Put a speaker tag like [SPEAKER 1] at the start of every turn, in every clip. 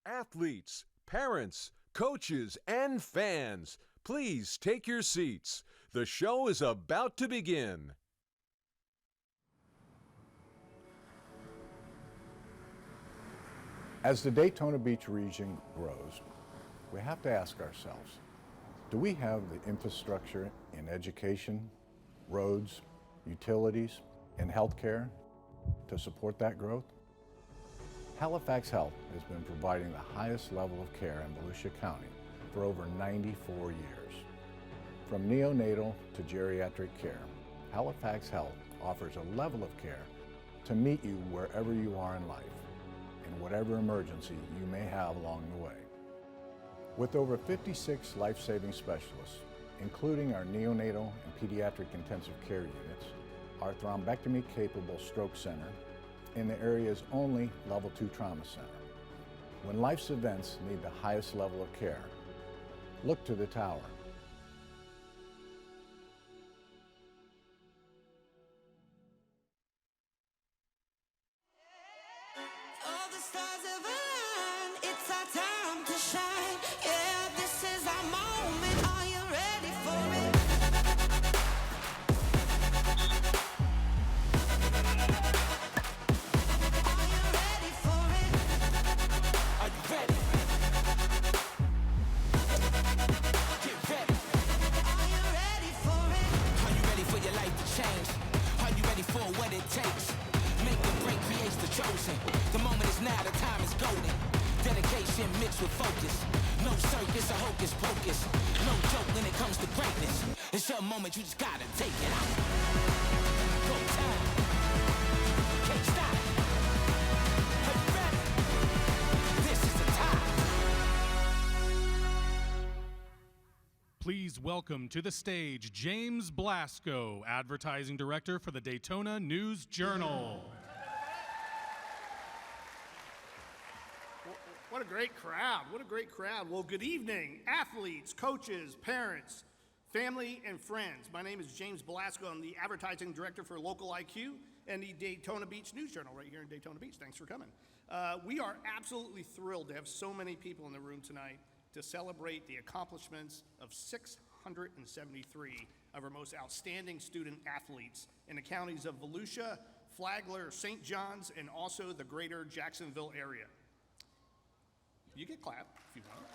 [SPEAKER 1] Athletes, parents, coaches, and fans, please take your seats. The show is about to begin.
[SPEAKER 2] As the Daytona Beach region grows, we have to ask ourselves, do we have the infrastructure in education, roads, utilities, and healthcare to support that growth? Halifax Health has been providing the highest level of care in Volusia County for over 94 years. From neonatal to geriatric care, Halifax Health offers a level of care to meet you wherever you are in life, in whatever emergency you may have along the way. With over 56 life-saving specialists, including our neonatal and pediatric intensive care units, our thrombectomy-capable stroke center, and the area's only Level 2 trauma center. When life's events need the highest level of care, look to the tower.
[SPEAKER 3] All the stars have aligned, it's our time to shine. Yeah, this is our moment. Are you ready for it? Are you ready for it?
[SPEAKER 4] Are you ready? Get ready.
[SPEAKER 3] Are you ready for it?
[SPEAKER 4] Are you ready for your life to change? Are you ready for what it takes? Make the break, creates the chosen. The moment is now, the time is golden. Dedication mixed with focus. No circus or hocus pocus. No joke when it comes to greatness. It's your moment, you just gotta take it out. Go time. Can't stop. Are you ready? This is the time.
[SPEAKER 5] Please welcome to the stage James Blasco, Advertising Director for the Daytona News-Journal.
[SPEAKER 6] What a great crowd. What a great crowd. Well, good evening, athletes, coaches, parents, family, and friends. My name is James Blasco. I'm the Advertising Director for Local IQ and the Daytona Beach News-Journal right here in Daytona Beach. Thanks for coming. We are absolutely thrilled to have so many people in the room tonight to celebrate the accomplishments of 673 of our most outstanding student athletes in the counties of Volusia, Flagler, St. John's, and also the greater Jacksonville area. You can clap if you want.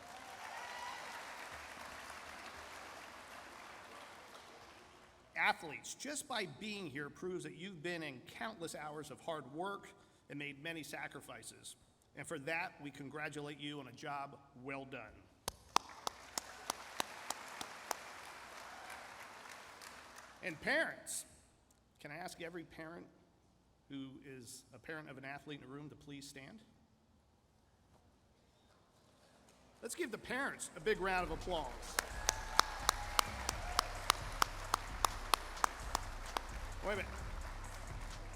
[SPEAKER 6] Athletes, just by being here proves that you've been in countless hours of hard work and made many sacrifices. And for that, we congratulate you on a job well done. And parents, can I ask every parent who is a parent of an athlete in the room to please stand? Let's give the parents a big round of applause. Wait a minute.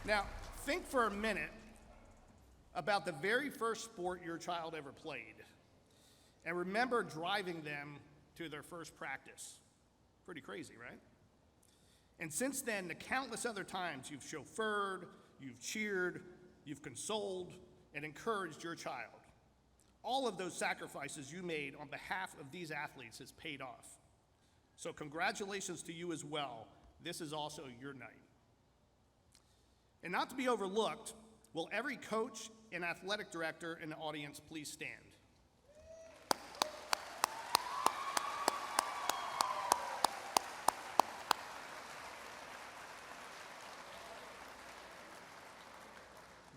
[SPEAKER 6] Now, think for a minute about the very first sport your child ever played, and remember driving them to their first practice. Pretty crazy, right? And since then, the countless other times you've chauffeured, you've cheered, you've consoled, and encouraged your child. All of those sacrifices you made on behalf of these athletes has paid off. So congratulations to you as well. This is also your night. And not to be overlooked, will every coach and athletic director in the audience please stand?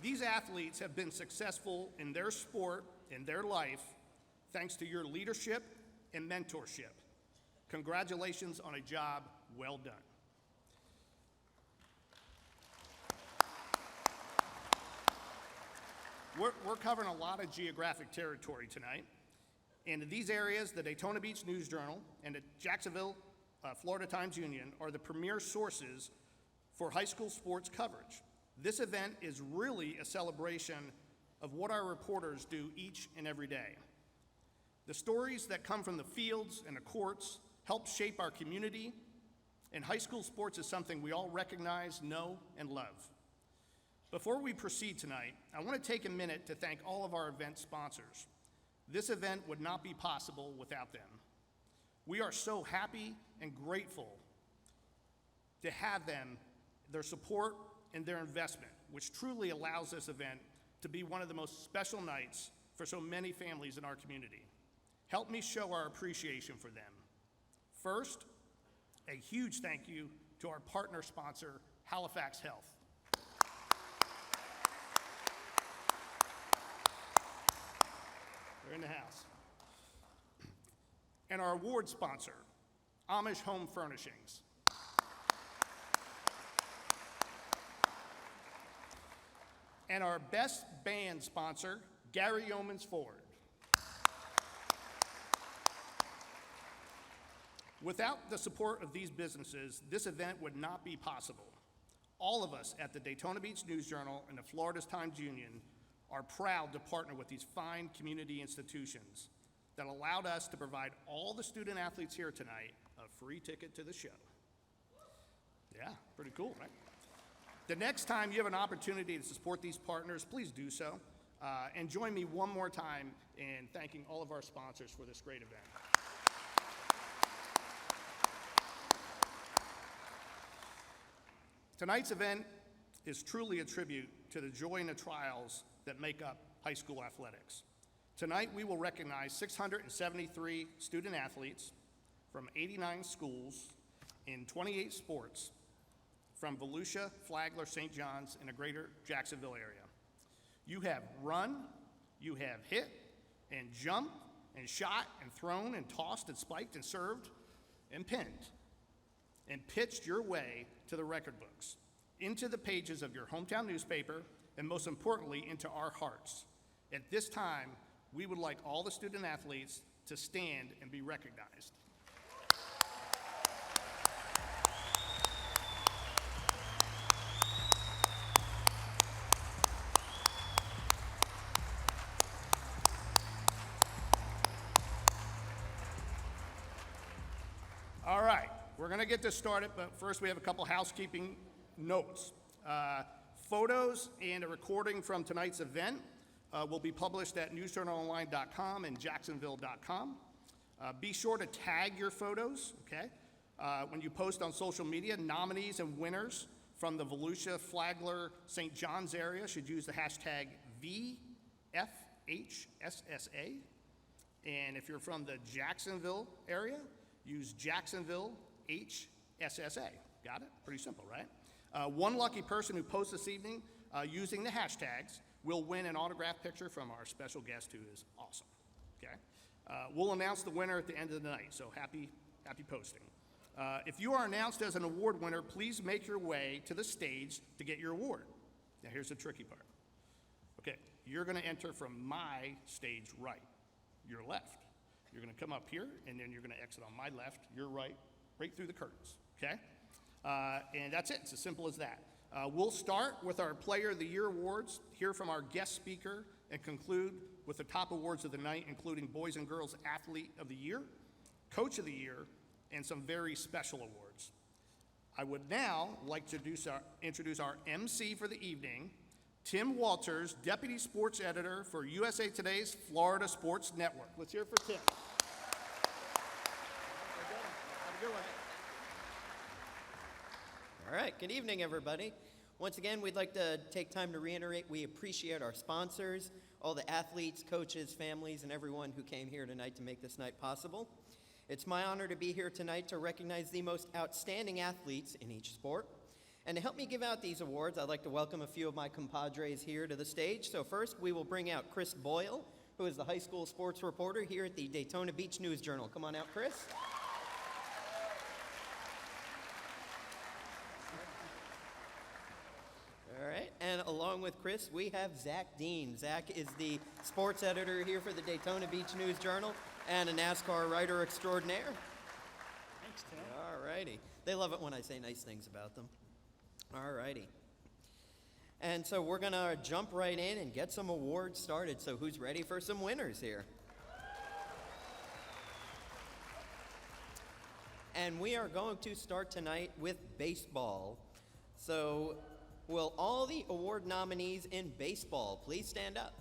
[SPEAKER 6] These athletes have been successful in their sport, in their life, thanks to your leadership and mentorship. Congratulations on a job well done. We're covering a lot of geographic territory tonight. And in these areas, the Daytona Beach News-Journal and the Jacksonville, Florida Times-Union are the premier sources for high school sports coverage. This event is really a celebration of what our reporters do each and every day. The stories that come from the fields and the courts help shape our community, and high school sports is something we all recognize, know, and love. Before we proceed tonight, I want to take a minute to thank all of our event sponsors. This event would not be possible without them. We are so happy and grateful to have them, their support and their investment, which truly allows this event to be one of the most special nights for so many families in our community. Help me show our appreciation for them. First, a huge thank you to our partner sponsor, Halifax Health. They're in the house. And our award sponsor, Amish Home Furnishings. And our best band sponsor, Gary Yeomans Ford. Without the support of these businesses, this event would not be possible. All of us at the Daytona Beach News Journal and the Florida Times Union are proud to partner with these fine community institutions that allowed us to provide all the student athletes here tonight a free ticket to the show. Yeah, pretty cool, right? The next time you have an opportunity to support these partners, please do so. And join me one more time in thanking all of our sponsors for this great event. Tonight's event is truly a tribute to the joy and the trials that make up high school athletics. Tonight, we will recognize 673 student athletes from 89 schools in 28 sports from Volusia-Flagler-St. John's in the greater Jacksonville area. You have run, you have hit, and jumped, and shot, and thrown, and tossed, and spiked, and served, and pinned, and pitched your way to the record books, into the pages of your hometown newspaper, and most importantly, into our hearts. At this time, we would like all the student athletes to stand and be recognized. All right, we're gonna get this started, but first we have a couple housekeeping notes. Photos and a recording from tonight's event will be published at newsjournalonline.com and jacksonville.com. Be sure to tag your photos, okay? When you post on social media, nominees and winners from the Volusia-Flagler-St. John's area should use the hashtag VFHSSA. And if you're from the Jacksonville area, use Jacksonville HSSA. Got it? Pretty simple, right? One lucky person who posts this evening using the hashtags will win an autographed picture from our special guest who is awesome, okay? We'll announce the winner at the end of the night, so happy posting. If you are announced as an award winner, please make your way to the stage to get your award. Now here's the tricky part. Okay, you're gonna enter from my stage right, your left. You're gonna come up here, and then you're gonna exit on my left, your right through the curtains, okay? And that's it, it's as simple as that. We'll start with our Player of the Year awards, hear from our guest speaker, and conclude with the top awards of the night, including Boys and Girls Athlete of the Year, Coach of the Year, and some very special awards. I would now like to introduce our MC for the evening, Tim Walters, Deputy Sports Editor for USA Today's Florida Sports Network. Let's hear it for Tim. Have a good one.
[SPEAKER 7] All right, good evening, everybody. Once again, we'd like to take time to reiterate we appreciate our sponsors, all the athletes, coaches, families, and everyone who came here tonight to make this night possible. It's my honor to be here tonight to recognize the most outstanding athletes in each sport. And to help me give out these awards, I'd like to welcome a few of my compadres here to the stage. So first, we will bring out Chris Boyle, who is the high school sports reporter here at the Daytona Beach News Journal. Come on out, Chris. All right, and along with Chris, we have Zach Dean. Zach is the sports editor here for the Daytona Beach News Journal and a NASCAR writer extraordinaire.
[SPEAKER 6] Thanks, Tim.
[SPEAKER 7] All righty. They love it when I say nice things about them. All righty. And so we're going to jump right in and get some awards started. So who's ready for some winners here? And we are going to start tonight with baseball. So will all the award nominees in baseball please stand up?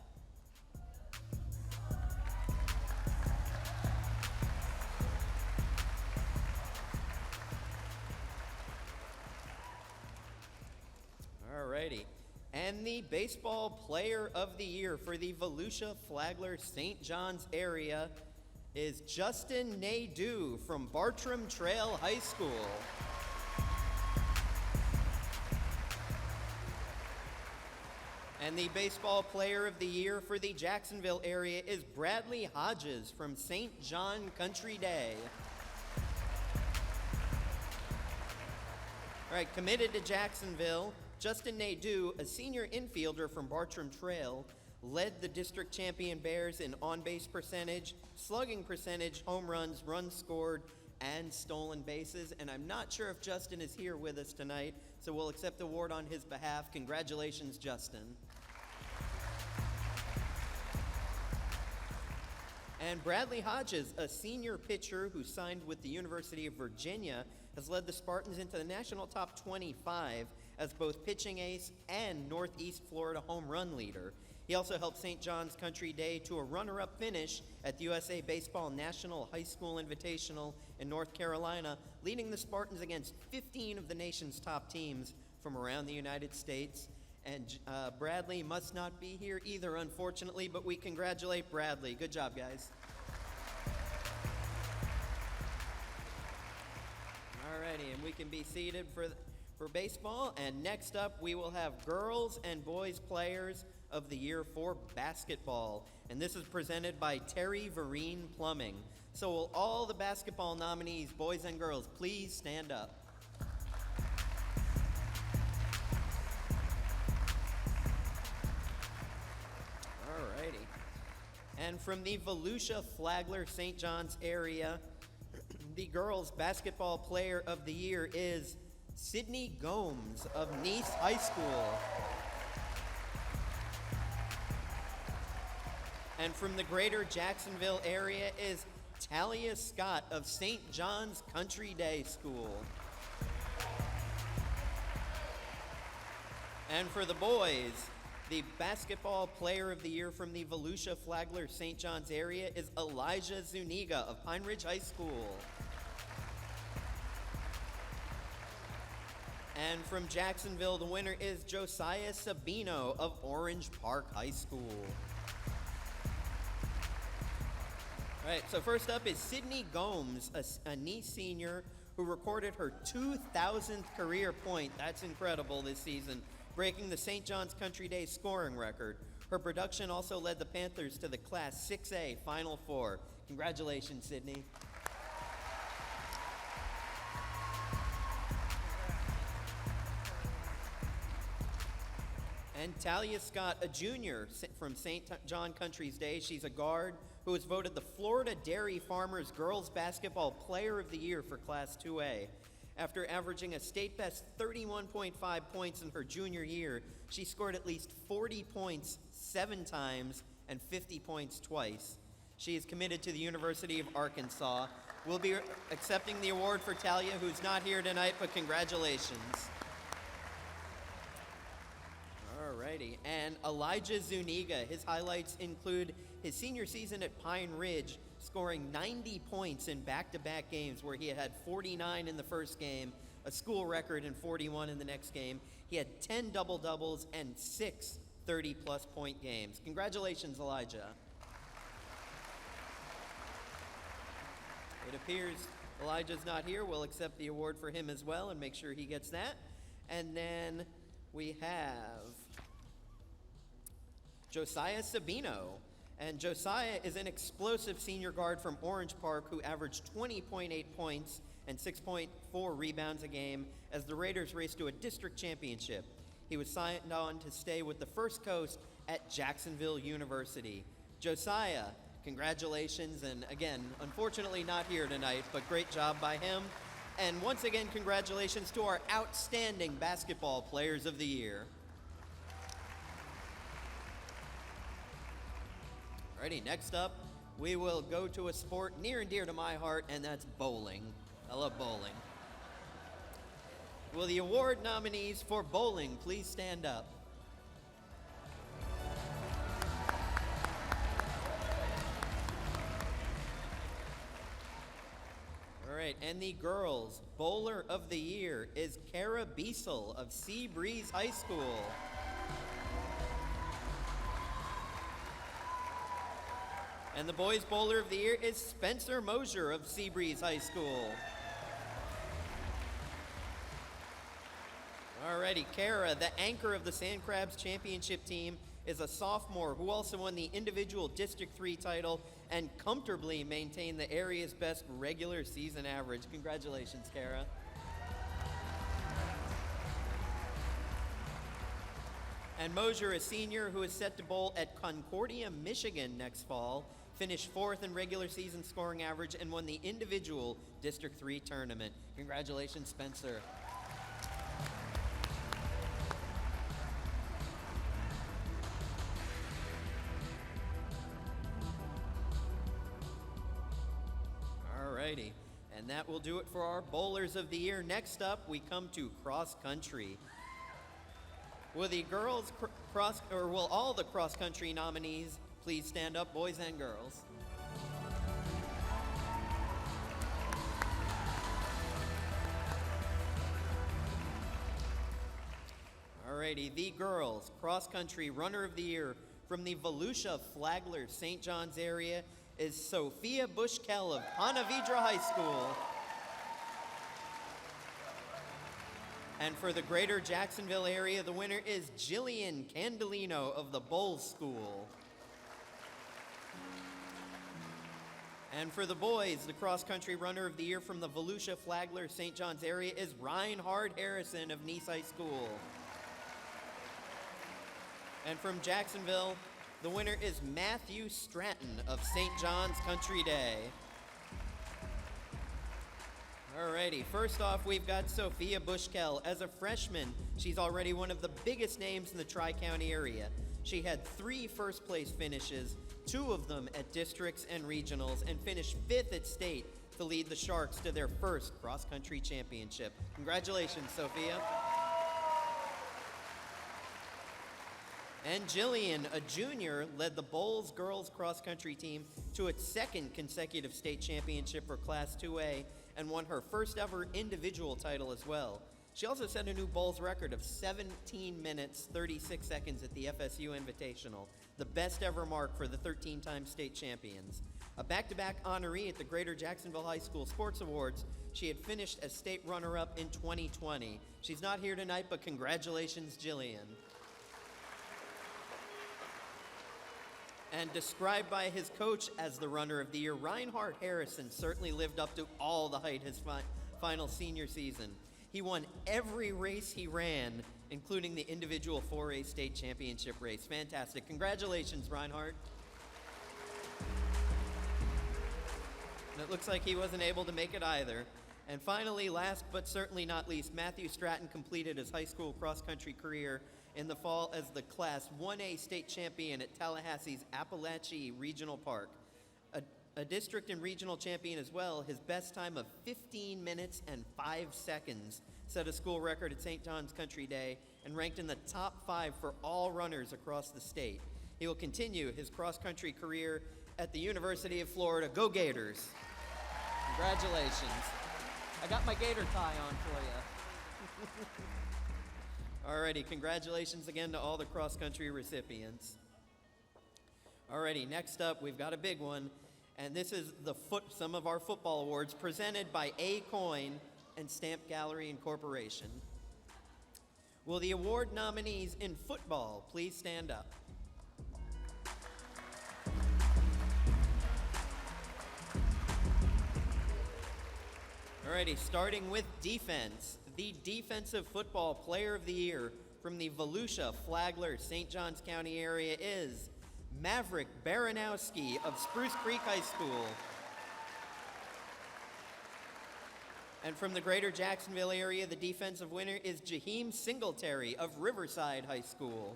[SPEAKER 7] righty. And the baseball player of the year for the Volusia-Flagler-St. John's area is Justin Nadeau from Bartram Trail High School. And the baseball player of the year for the Jacksonville area is Bradley Hodges from St. John Country Day. All right, committed to Jacksonville, Justin Nadeau, a senior infielder from Bartram Trail, led the district champion Bears in on-base percentage, slugging percentage, home runs, runs scored, and stolen bases. And I'm not sure if Justin is here with us tonight, so we'll accept the award on his behalf. Congratulations, Justin. And Bradley Hodges, a senior pitcher who signed with the University of Virginia, has led the Spartans into the national top 25 as both pitching ace and Northeast Florida home run leader. He also helped St. John's Country Day to a runner-up finish at the USA Baseball National High School Invitational in North Carolina, leading the Spartans against 15 of the nation's top teams from around the United States. And Bradley must not be here either, unfortunately, but we congratulate Bradley. Good job, guys. Alrighty, and we can be seated for baseball. And next up, we will have girls and boys players of the year for basketball. And this is presented by Terry Vereen Plumbing. So will all the basketball nominees, boys and girls, please stand up. Alrighty. And from the Volusia-Flagler-St. John's area, the girls' basketball player of the year is Sydney Gomes of Nice High School. And from the greater Jacksonville area is Talia Scott of St. John's Country Day School. And for the boys, the basketball player of the year from the Volusia-Flagler-St. John's area is Elijah Zuniga of Pine Ridge High School. And from Jacksonville, the winner is Josiah Sabino of Orange Park High School. All right, so first up is Sydney Gomes, a Nice senior who recorded her 2,000th career point. That's incredible this season, breaking the St. John's Country Day scoring record. Her production also led the Panthers to the Class 6A Final Four. Congratulations, Sydney. And Talia Scott, a junior from St. John Country's Day. She's a guard who was voted the Florida Dairy Farmers Girls Basketball Player of the Year for Class 2A. After averaging a state-best 31.5 points in her junior year, she scored at least 40 points 7 times and 50 points twice. She is committed to the University of Arkansas. We'll be accepting the award for Talia, who's not here tonight, but congratulations. Alrighty, and Elijah Zuniga, his highlights include his senior season at Pine Ridge, scoring 90 points in back-to-back games where he had 49 in the first game, a school record, and 41 in the next game. He had 10 double-doubles and 6 30-plus point games. Congratulations, Elijah. It appears Elijah's not here. We'll accept the award for him as well and make sure he gets that. And then we have Josiah Sabino. And Josiah is an explosive senior guard from Orange Park who averaged 20.8 points and 6.4 rebounds a game as the Raiders raced to a district championship. He was signed on to stay with the First Coast at Jacksonville University. Josiah, congratulations, and again, unfortunately not here tonight, but great job by him. And once again, congratulations to our outstanding basketball players of the year. Alrighty, next up, we will go to a sport near and dear to my heart, and that's bowling. I love bowling. Will the award nominees for bowling please stand up? All right, and the girls' Bowler of the Year is Kara Biesel of Sea Breeze High School. And the boys' Bowler of the Year is Spencer Mosier of Sea Breeze High School. Alrighty, Kara, the anchor of the Sand Crabs championship team, is a sophomore who also won the individual District 3 title and comfortably maintained the area's best regular season average. Congratulations, Kara. And Mosier, a senior who is set to bowl at Concordia, Michigan next fall, finished 4th in regular season scoring average and won the individual District 3 tournament. Congratulations, Spencer. Alrighty, and that will do it for our Bowlers of the Year. Next up, we come to cross country. Will the girls will all the cross country nominees please stand up, boys and girls? Alrighty, the girls cross country runner of the year from the Volusia-Flagler-St. John's area is Sophia Bushkel of Ponte Vedra High School. And for the greater Jacksonville area, the winner is Jillian Candelino of the Bowles School. And for the boys, the cross-country runner of the year from the Volusia-Flagler-St. John's area is Reinhard Harrison of Nice High School. And from Jacksonville, the winner is Matthew Stratton of St. John's Country Day. Alrighty, first off, we've got Sophia Bushkel. As a freshman, she's already one of the biggest names in the Tri-County area. She had 3 first-place finishes, 2 of them at districts and regionals, and finished 5th at state to lead the Sharks to their first cross-country championship. Congratulations, Sophia. And Jillian, a junior, led the Bowles girls cross-country team to its 2nd consecutive state championship for Class 2A and won her first ever individual title as well. She also set a new Bowles record of 17 minutes, 36 seconds at the FSU Invitational, the best ever mark for the 13-time state champions. A back-to-back honoree at the Greater Jacksonville High School Sports Awards, she had finished as state runner-up in 2020. She's not here tonight, but congratulations, Jillian. And described by his coach as the runner of the year, Reinhard Harrison certainly lived up to all the hype his final senior season. He won every race he ran, including the individual 4A state championship race. Fantastic. Congratulations, Reinhard. And it looks like he wasn't able to make it either. And finally, last but certainly not least, Matthew Stratton completed his high school cross-country career in the fall as the Class 1A state champion at Tallahassee's Appalachie Regional Park. A district and regional champion as well, his best time of 15 minutes and 5 seconds set a school record at St. John's Country Day and ranked in the top 5 for all runners across the state. He will continue his cross-country career at the University of Florida. Go Gators! Congratulations. I got my gator tie on for you. Alrighty, congratulations again to all the cross-country recipients. Alrighty, next up, we've got a big one, and this is some of our football awards presented by A Coin and Stamp Gallery Incorporation. Will the award nominees in football please stand up? Alrighty, starting with defense. The Defensive Football Player of the Year from the Volusia-Flagler-St. Johns County area is Maverick Baranowski of Spruce Creek High School. And from the greater Jacksonville area, the defensive winner is Jaheim Singletary of Riverside High School.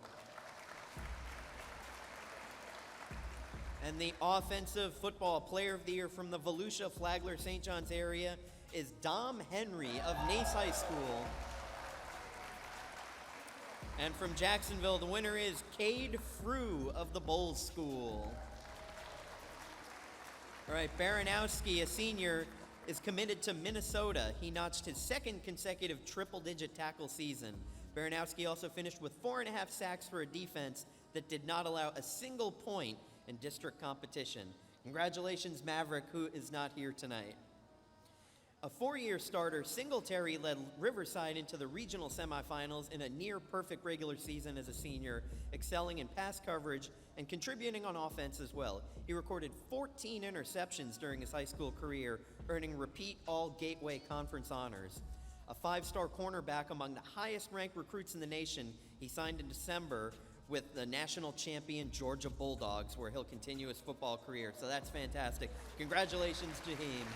[SPEAKER 7] And the Offensive Football Player of the Year from the Volusia-Flagler-St. Johns area is Dom Henry of Nace High School. And from Jacksonville, the winner is Cade Frew of the Bowles School. All right, Baranowski, a senior, is committed to Minnesota. He notched his second consecutive triple-digit tackle season. Baranowski also finished with 4.5 sacks for a defense that did not allow a single point in district competition. Congratulations, Maverick, who is not here tonight. A four-year starter, Singletary led Riverside into the regional semifinals in a near-perfect regular season as a senior, excelling in pass coverage and contributing on offense as well. He recorded 14 interceptions during his high school career, earning repeat All-Gateway Conference honors. A five-star cornerback among the highest-ranked recruits in the nation, he signed in December with the national champion Georgia Bulldogs, where he'll continue his football career. So that's fantastic. Congratulations, Jaheim.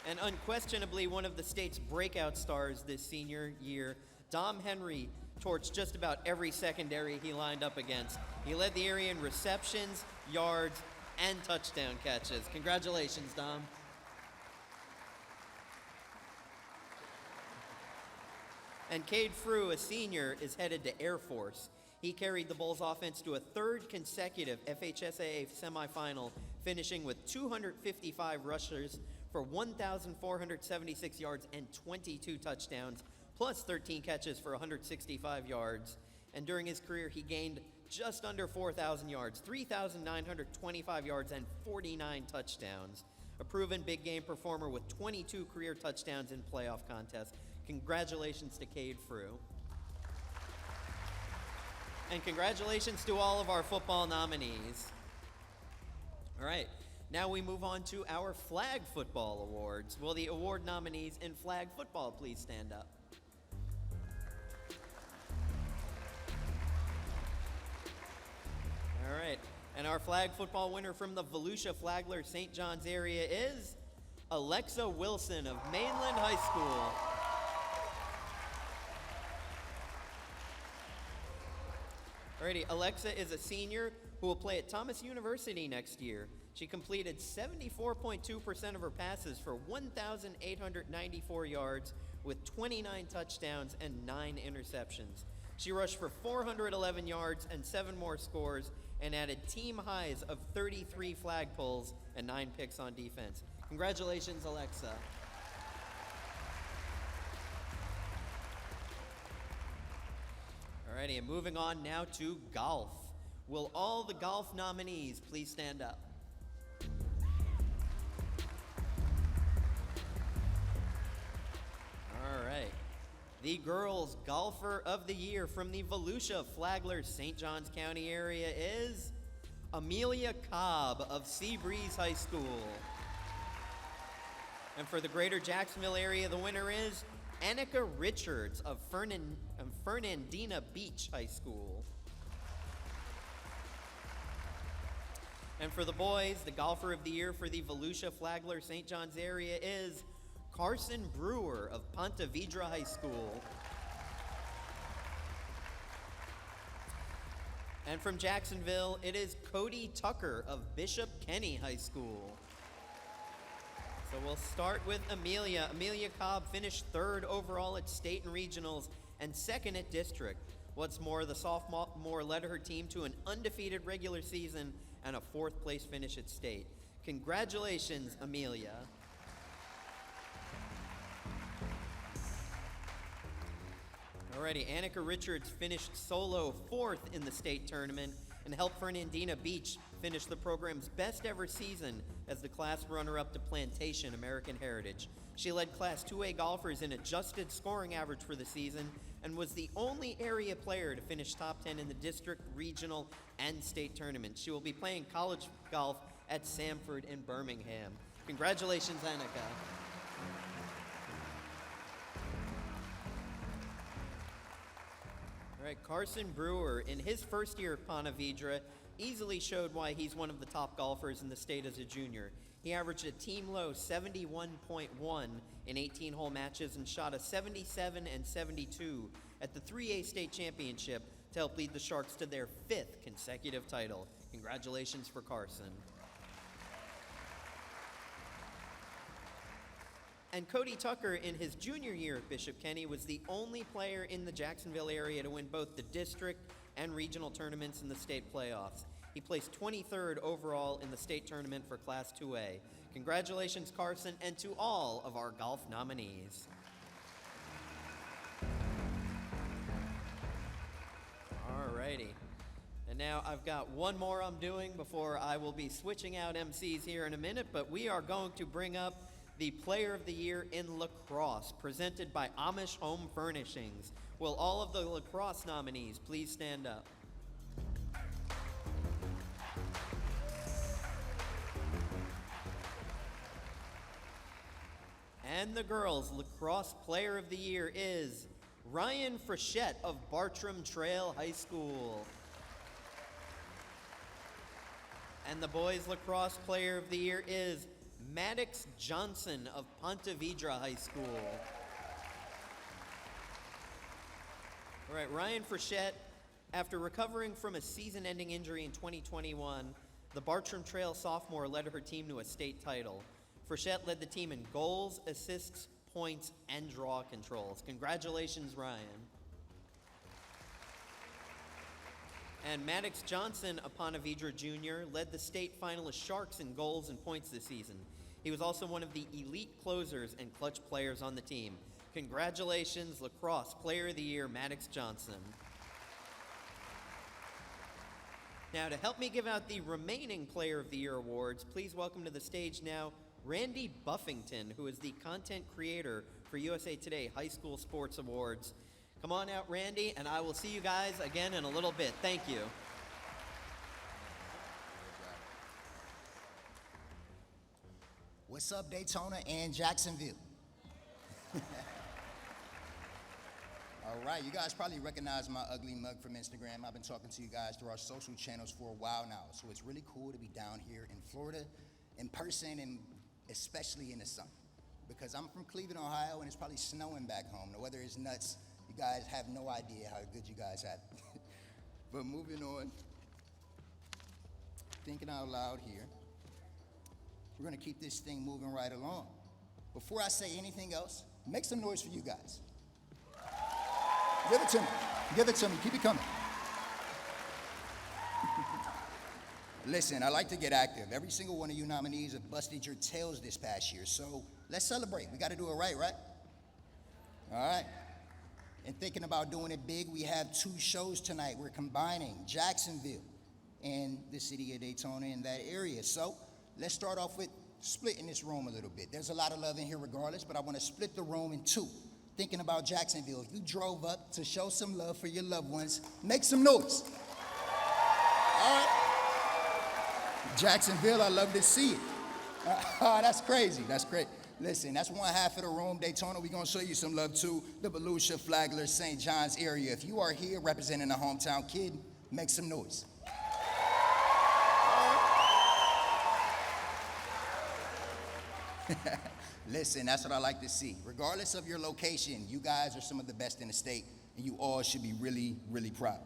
[SPEAKER 7] And unquestionably one of the state's breakout stars this senior year, Dom Henry torched just about every secondary he lined up against. He led the area in receptions, yards, and touchdown catches. Congratulations, Dom. And Cade Frew, a senior, is headed to Air Force. He carried the Bulls offense to a third consecutive FHSAA semifinal, finishing with 255 rushers for 1,476 yards and 22 touchdowns, plus 13 catches for 165 yards. And during his career, he gained just under 4,000 yards, 3,925 yards, and 49 touchdowns. A proven big game performer with 22 career touchdowns in playoff contests. Congratulations to Cade Frew. And congratulations to all of our football nominees. All right. Now we move on to our flag football awards. Will the award nominees in flag football please stand up? All right, and our flag football winner from the Volusia-Flagler-St. John's area is Alexa Wilson of Mainland High School. Alrighty, Alexa is a senior who will play at Thomas University next year. She completed 74.2% of her passes for 1,894 yards with 29 touchdowns and 9 interceptions. She rushed for 411 yards and 7 more scores and added team highs of 33 flag pulls and 9 picks on defense. Congratulations, Alexa. Alrighty, and moving on now to golf. Will all the golf nominees please stand up? All right. The girls' golfer of the year from the Volusia-Flagler-St. Johns County area is Amelia Cobb of Seabreeze High School. And for the greater Jacksonville area, the winner is Annika Richards of Fernandina Beach High School. And for the boys, the golfer of the year for the Volusia-Flagler-St. Johns area is Carson Brewer of Ponte Vedra High School. And from Jacksonville, it is Cody Tucker of Bishop Kenny High School. So we'll start with Amelia. Amelia Cobb finished 3rd overall at state and regionals and 2nd at district. What's more, the sophomore led her team to an undefeated regular season and a 4th place finish at state. Congratulations, Amelia. Alrighty, Annika Richards finished solo 4th in the state tournament and helped Fernandina Beach finish the program's best ever season as the class runner-up to Plantation American Heritage. She led Class 2A golfers in adjusted scoring average for the season and was the only area player to finish top 10 in the district, regional, and state tournaments. She will be playing college golf at Samford in Birmingham. Congratulations, Annika. All right, Carson Brewer, in his first year at Ponte Vedra, easily showed why he's one of the top golfers in the state as a junior. He averaged a team low 71.1 in 18-hole matches and shot a 77 and 72 at the 3A state championship to help lead the Sharks to their 5th consecutive title. Congratulations for Carson. And Cody Tucker, in his junior year at Bishop Kenny, was the only player in the Jacksonville area to win both the district and regional tournaments in the state playoffs. He placed 23rd overall in the state tournament for Class 2A. Congratulations, Carson, and to all of our golf nominees. Alrighty. And now I've got one more I'm doing before I will be switching out MCs here in a minute, but we are going to bring up the Player of the Year in Lacrosse, presented by Amish Home Furnishings. Will all of the lacrosse nominees please stand up? And the girls' lacrosse player of the year is Ryan Frechette of Bartram Trail High School. And the boys' lacrosse player of the year is Maddox Johnson of Ponte Vedra High School. All right, Ryan Frechette, after recovering from a season-ending injury in 2021, the Bartram Trail sophomore led her team to a state title. Frechette led the team in goals, assists, points, and draw controls. Congratulations, Ryan. And Maddox Johnson of Ponte Vedra Jr. led the state finalist Sharks in goals and points this season. He was also one of the elite closers and clutch players on the team. Congratulations, Lacrosse Player of the Year, Maddox Johnson. Now, to help me give out the remaining Player of the Year awards, please welcome to the stage now Randy Buffington, who is the content creator for USA Today High School Sports Awards. Come on out, Randy, and I will see you guys again in a little bit. Thank you.
[SPEAKER 8] What's up, Daytona and Jacksonville? All right, you guys probably recognize my ugly mug from Instagram. I've been talking to you guys through our social channels for a while now, so it's really cool to be down here in Florida in person, and especially in the sun, because I'm from Cleveland, Ohio, and it's probably snowing back home. The weather is nuts. You guys have no idea how good you guys have it. But moving on, thinking out loud here, we're gonna keep this thing moving right along. Before I say anything else, make some noise for you guys. Give it to me. Give it to me. Keep it coming. Listen, I like to get active. Every single one of you nominees have busted your tails this past year, so let's celebrate. We got to do it right? All right. And thinking about doing it big, we have 2 shows tonight. We're combining Jacksonville and the city of Daytona in that area. So let's start off with splitting this room a little bit. There's a lot of love in here regardless, but I want to split the room in 2. Thinking about Jacksonville, if you drove up to show some love for your loved ones, make some noise. All right. Jacksonville, I love to see it. That's crazy. That's great. Listen, that's one half of the room. Daytona, we're going to show you some love too. The Volusia-Flagler-St. John's area. If you are here representing a hometown kid, make some noise. Listen, that's what I like to see. Regardless of your location, you guys are some of the best in the state, and you all should be really, really proud.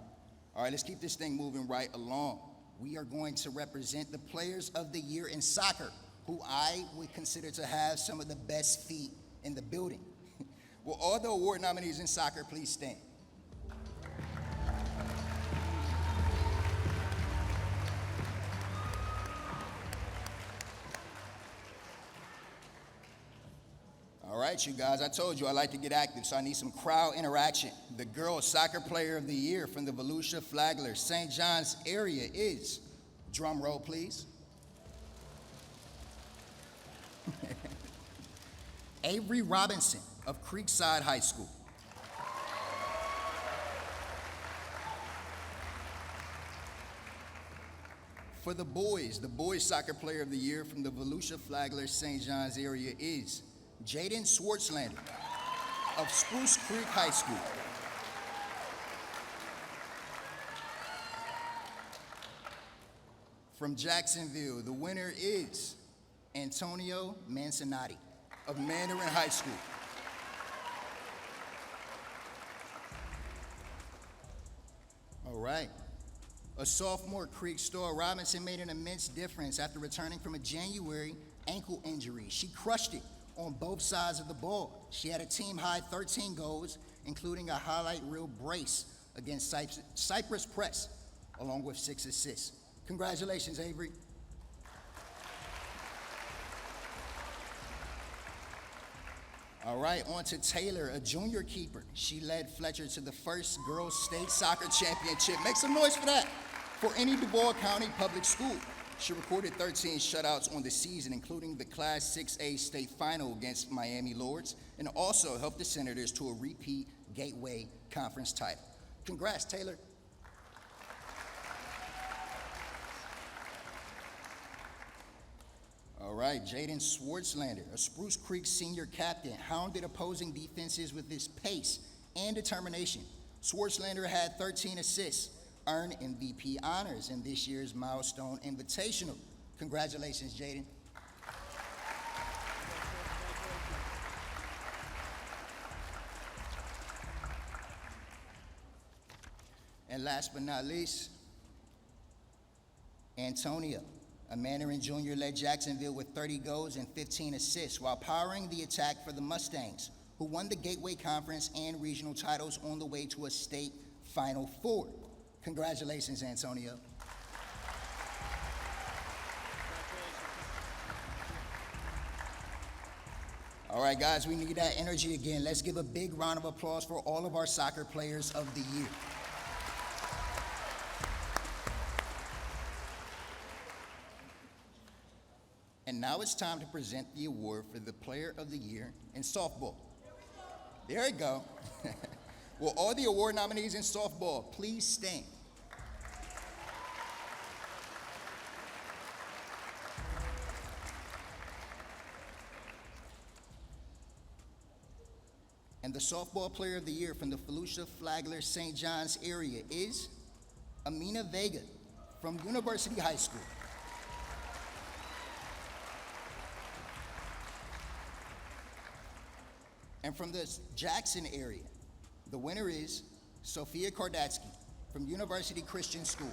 [SPEAKER 8] All right, let's keep this thing moving right along. We are going to represent the Players of the Year in soccer, who I would consider to have some of the best feet in the building. Will all the award nominees in soccer please stand? All right, you guys, I told you I like to get active, so I need some crowd interaction. The girls' soccer player of the year from the Volusia-Flagler-St. John's area is, drum roll please, Avery Robinson of Creekside High School. For the boys soccer player of the year from the Volusia-Flagler-St. John's area is Jaden Swartzlander of Spruce Creek High School. From Jacksonville, the winner is Antonio Mancinati of Mandarin High School. All right. A sophomore Creek star, Robinson made an immense difference after returning from a January ankle injury. She crushed it on both sides of the ball. She had a team-high 13 goals, including a highlight reel brace against Cypress Press, along with 6 assists. Congratulations, Avery. All right, on to Taylor, a junior keeper. She led Fletcher to the first girls' state soccer championship. Make some noise for that. For any Duval County public school. She recorded 13 shutouts on the season, including the Class 6A state final against Miami Lords, and also helped the Senators to a repeat Gateway Conference title. Congrats, Taylor. All right, Jaden Schwartzlander, a Spruce Creek senior captain, hounded opposing defenses with his pace and determination. Schwartzlander had 13 assists, earned MVP honors in this year's Milestone Invitational. Congratulations, Jaden. And last but not least, Antonio, a Mandarin junior, led Jacksonville with 30 goals and 15 assists while powering the attack for the Mustangs, who won the Gateway Conference and regional titles on the way to a state Final Four. Congratulations, Antonio. All right, guys, we need that energy again. Let's give a big round of applause for all of our soccer players of the year. And now it's time to present the award for the Player of the Year in softball. There you go. Will all the award nominees in softball please stand? And the softball player of the year from the Volusia-Flagler-St. John's area is Amina Vega from University High School. And from the Jackson area, the winner is Sophia Kardatsky from University Christian School.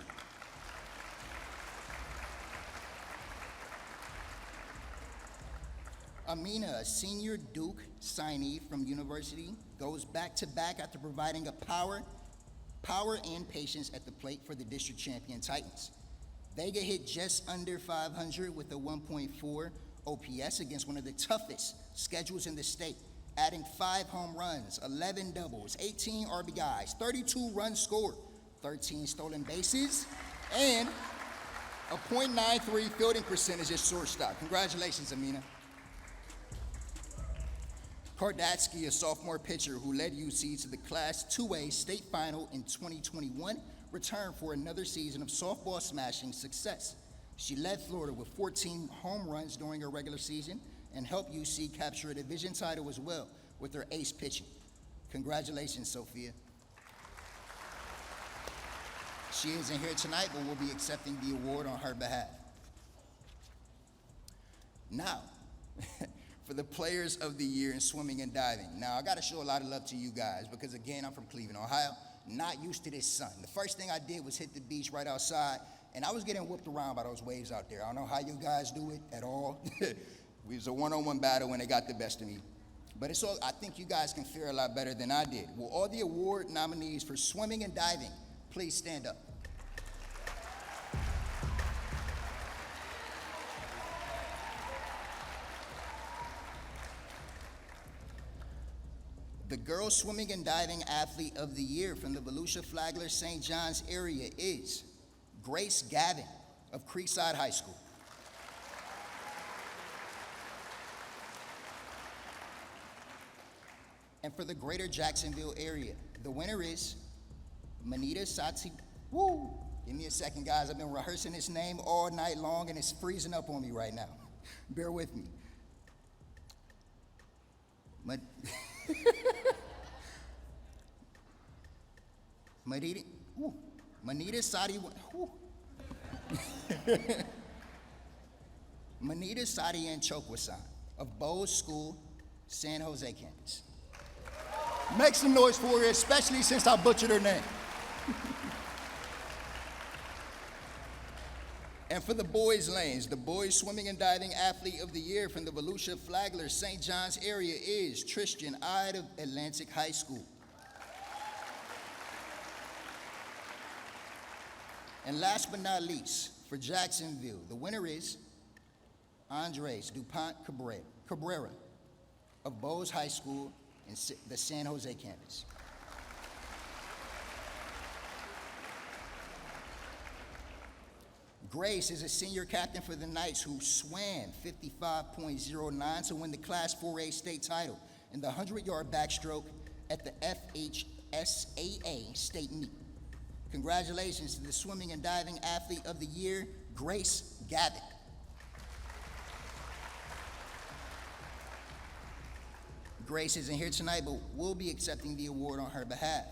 [SPEAKER 8] Amina, a senior Duke signee from University, goes back-to-back after providing a power and patience at the plate for the district champion Titans. Vega hit just under 500 with a 1.4 OPS against one of the toughest schedules in the state, adding 5 home runs, 11 doubles, 18 RBIs, 32 runs scored, 13 stolen bases, and a .93 fielding percentage at shortstop. Congratulations, Amina. Kardatsky, a sophomore pitcher who led UC to the Class 2A state final in 2021, returned for another season of softball smashing success. She led Florida with 14 home runs during her regular season and helped UC capture a division title as well with her ace pitching. Congratulations, Sophia. She isn't here tonight, but we'll be accepting the award on her behalf. Now, for the players of the year in swimming and diving. Now, I gotta show a lot of love to you guys because, again, I'm from Cleveland, Ohio, not used to this sun. The first thing I did was hit the beach right outside, and I was getting whooped around by those waves out there. I don't know how you guys do it at all. We was a one-on-one battle, and they got the best of me. But it's all, I think you guys can fare a lot better than I did. Will all the award nominees for swimming and diving please stand up? The girls swimming and diving athlete of the year from the Volusia-Flagler-St. John's area is Grace Gavin of Creekside High School. And for the greater Jacksonville area, the winner is Manita Sati. Woo! Give me a second, guys. I've been rehearsing his name all night long, and it's freezing up on me right now. Bear with me. Manita Sadi. Manita Sadi and Chokwasan of Bowes School, San Jose campus. Make some noise for her, especially since I butchered her name. And for the boys' lanes, the boys swimming and diving athlete of the year from the Volusia-Flagler-St. John's area is Tristan Ide of Atlantic High School. And last but not least, For Jacksonville, the winner is Andres DuPont Cabrera of Bowes High School in the San Jose campus. Grace is a senior captain for the Knights who swam 55.09 to win the Class 4A state title in the 100-yard backstroke at the FHSAA state meet. Congratulations to the swimming and diving athlete of the year, Grace Gavick. Grace isn't here tonight, but will be accepting the award on her behalf.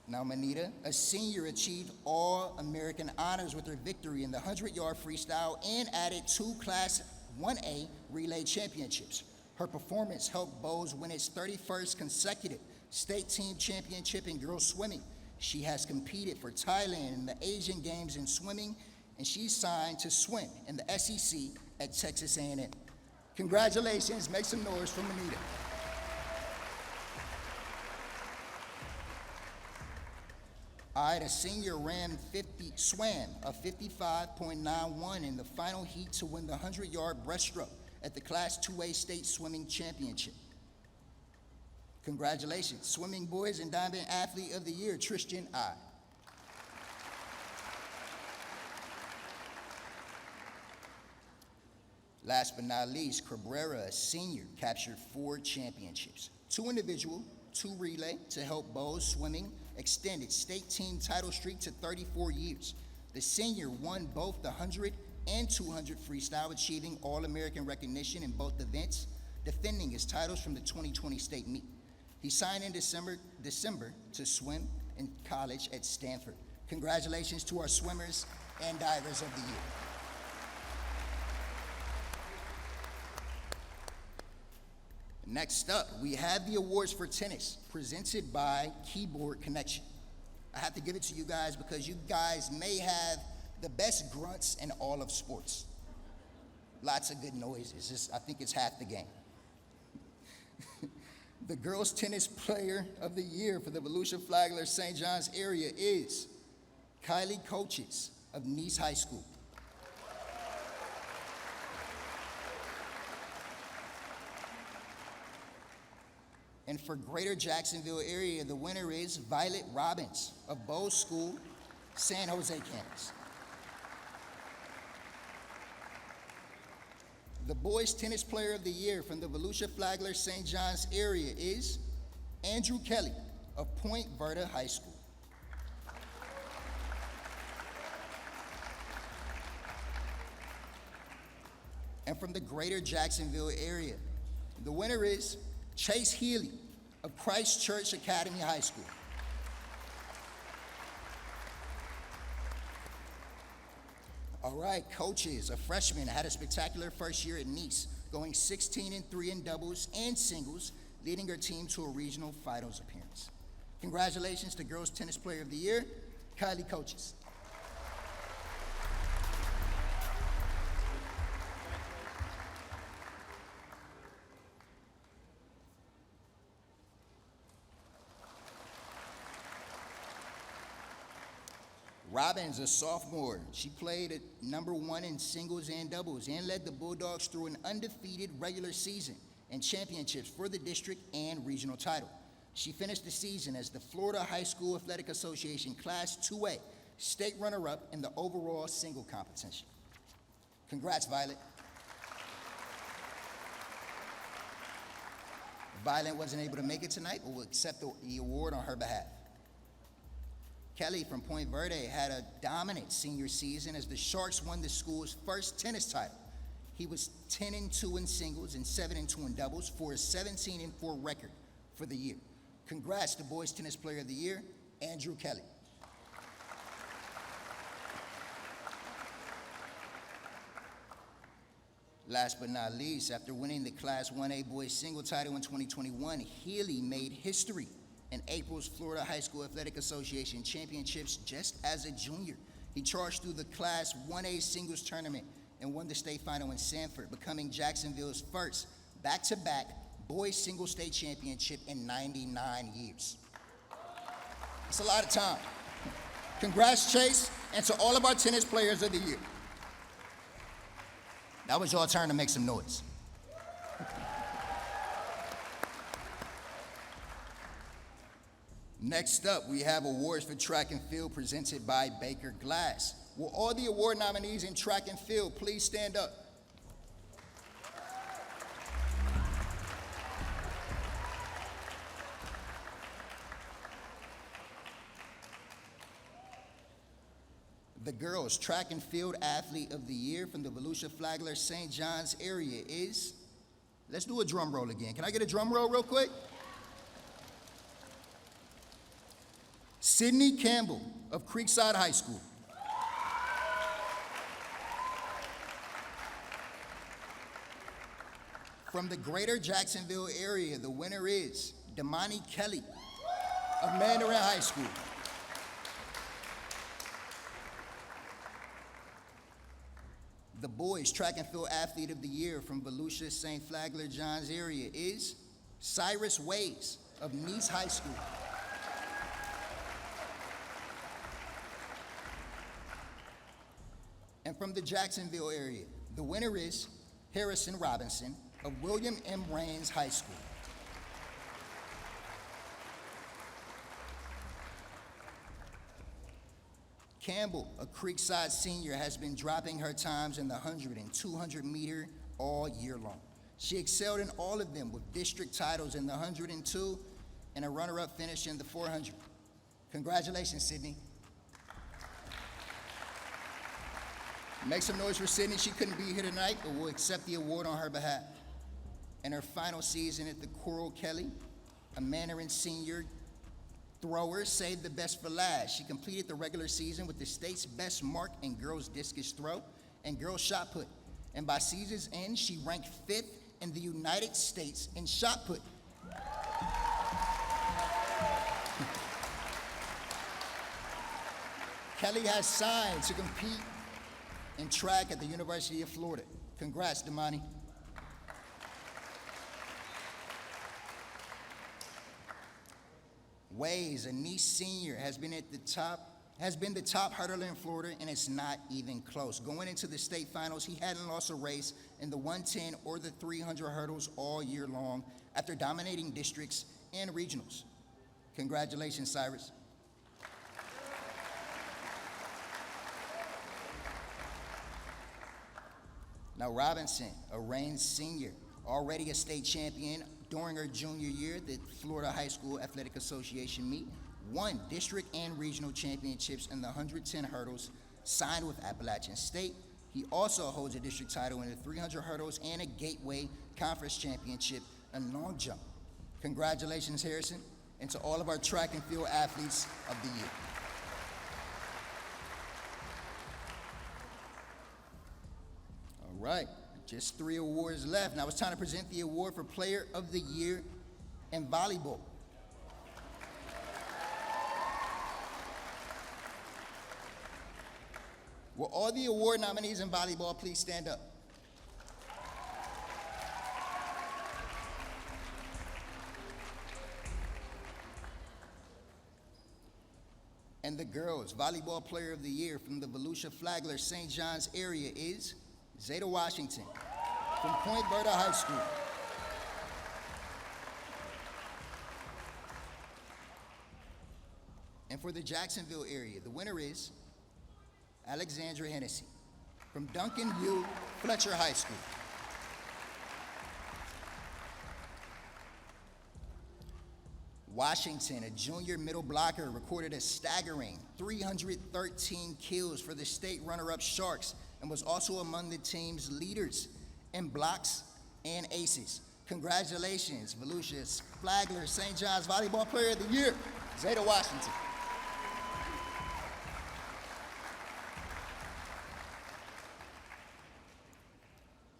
[SPEAKER 8] Now, Manita, a senior, achieved All-American honors with her victory in the 100-yard freestyle and added 2 Class 1A relay championships. Her performance helped Bowes win its 31st consecutive state team championship in girls swimming. She has competed for Thailand in the Asian Games in swimming, and she's signed to swim in the SEC at Texas A&M. Congratulations, make some noise for Manita. All right, a senior swam a 55.91 in the final heat to win the 100-yard breaststroke at the Class 2A State Swimming Championship. Congratulations, Swimming Boys and Diamond Athlete of the Year, Tristan I. Last but not least, Cabrera, a senior, captured 4 championships, 2 individual, 2 relay, to help Bowes Swimming extend its state team title streak to 34 years. The senior won both the 100 and 200 freestyle, achieving All-American recognition in both events, defending his titles from the 2020 state meet. He signed in December to swim in college at Stanford. Congratulations to our swimmers and divers of the year. Next up, we have the awards for tennis, presented by Keyboard Connection. I have to give it to you guys because you guys may have the best grunts in all of sports. Lots of good noises. I think it's half the game. The girls' tennis player of the year for the Volusia-Flagler-St. John's area is Kylie Coaches of Nice High School. And for Greater Jacksonville area, the winner is Violet Robbins of Bowes School, San Jose campus. The boys' tennis player of the year from the Volusia-Flagler-St. John's area is Andrew Kelly of Point Verda High School. And from the Greater Jacksonville area, the winner is Chase Healy of Christ Church Academy High School. All right, Coaches, a freshman, had a spectacular first year at Nice, going 16-3 in doubles and singles, leading her team to a regional finals appearance. Congratulations to Girls Tennis Player of the Year, Kylie Coaches. Robbins, a sophomore. She played at #1 in singles and doubles and led the Bulldogs through an undefeated regular season and championships for the district and regional title. She finished the season as the Florida High School Athletic Association Class 2A state runner-up in the overall single competition. Congrats, Violet. Violet wasn't able to make it tonight, but will accept the award on her behalf. Kelly from Point Verde had a dominant senior season as the Sharks won the school's first tennis title. He was 10-2 in singles and 7-2 in doubles for a 17-4 record for the year. Congrats to Boys Tennis Player of the Year, Andrew Kelly. Last but not least, after winning the Class 1A Boys Single title in 2021, Healy made history in April's Florida High School Athletic Association Championships just as a junior. He charged through the Class 1A Singles Tournament and won the state final in Sanford, becoming Jacksonville's first back-to-back boys single state championship in 99 years. It's a lot of time. Congrats, Chase, and to all of our tennis players of the year. Now it's your turn to make some noise. Next up, we have awards for track and field presented by Baker Glass. Will all the award nominees in track and field please stand up? The girls' track and field athlete of the year from the Volusia-Flagler-St. John's area is, let's do a drum roll again. Can I get a drum roll real quick? Sydney Campbell of Creekside High School. From the greater Jacksonville area, the winner is Damani Kelly of Mandarin High School. The boys' track and field athlete of the year from Volusia-St. Flagler-John's area is Cyrus Ways of Nice High School. And from the Jacksonville area, the winner is Harrison Robinson of William M. Raines High School. Campbell, a Creekside senior, has been dropping her times in the 100 and 200 meter all year long. She excelled in all of them with district titles in the 102 and a runner-up finish in the 400. Congratulations, Sydney. Make some noise for Sydney. She couldn't be here tonight, but we'll accept the award on her behalf. In her final season at the Coral Kelly, a Mandarin senior thrower saved the best for last. She completed the regular season with the state's best mark in girls discus throw and girls shot put. And by season's end, she ranked 5th in the United States in shot put. Kelly has signed to compete in track at the University of Florida. Congrats, Damani. Ways, a Nice senior, has been the top hurdler in Florida, and it's not even close. Going into the state finals, he hadn't lost a race in the 110 or the 300 hurdles all year long after dominating districts and regionals. Congratulations, Cyrus. Now Robinson, a Raines senior, already a state champion during her junior year at the Florida High School Athletic Association meet, won district and regional championships in the 110 hurdles, signed with Appalachian State. He also holds a district title in the 300 hurdles and a Gateway Conference championship in long jump. Congratulations, Harrison, and to all of our track and field athletes of the year. All right, just 3 awards left. Now it's time to present the award for Player of the Year in volleyball. Will all the award nominees in volleyball please stand up? And the girls' volleyball player of the year from the Volusia-Flagler-St. John's area is Zeta Washington from Point Verde High School. And for the Jacksonville area, the winner is Alexandra Hennessy from Duncan U. Fletcher High School. Washington, a junior middle blocker, recorded a staggering 313 kills for the state runner-up Sharks and was also among the team's leaders in blocks and aces. Congratulations, Volusia-Flagler-St. John's Volleyball Player of the Year, Zeta Washington.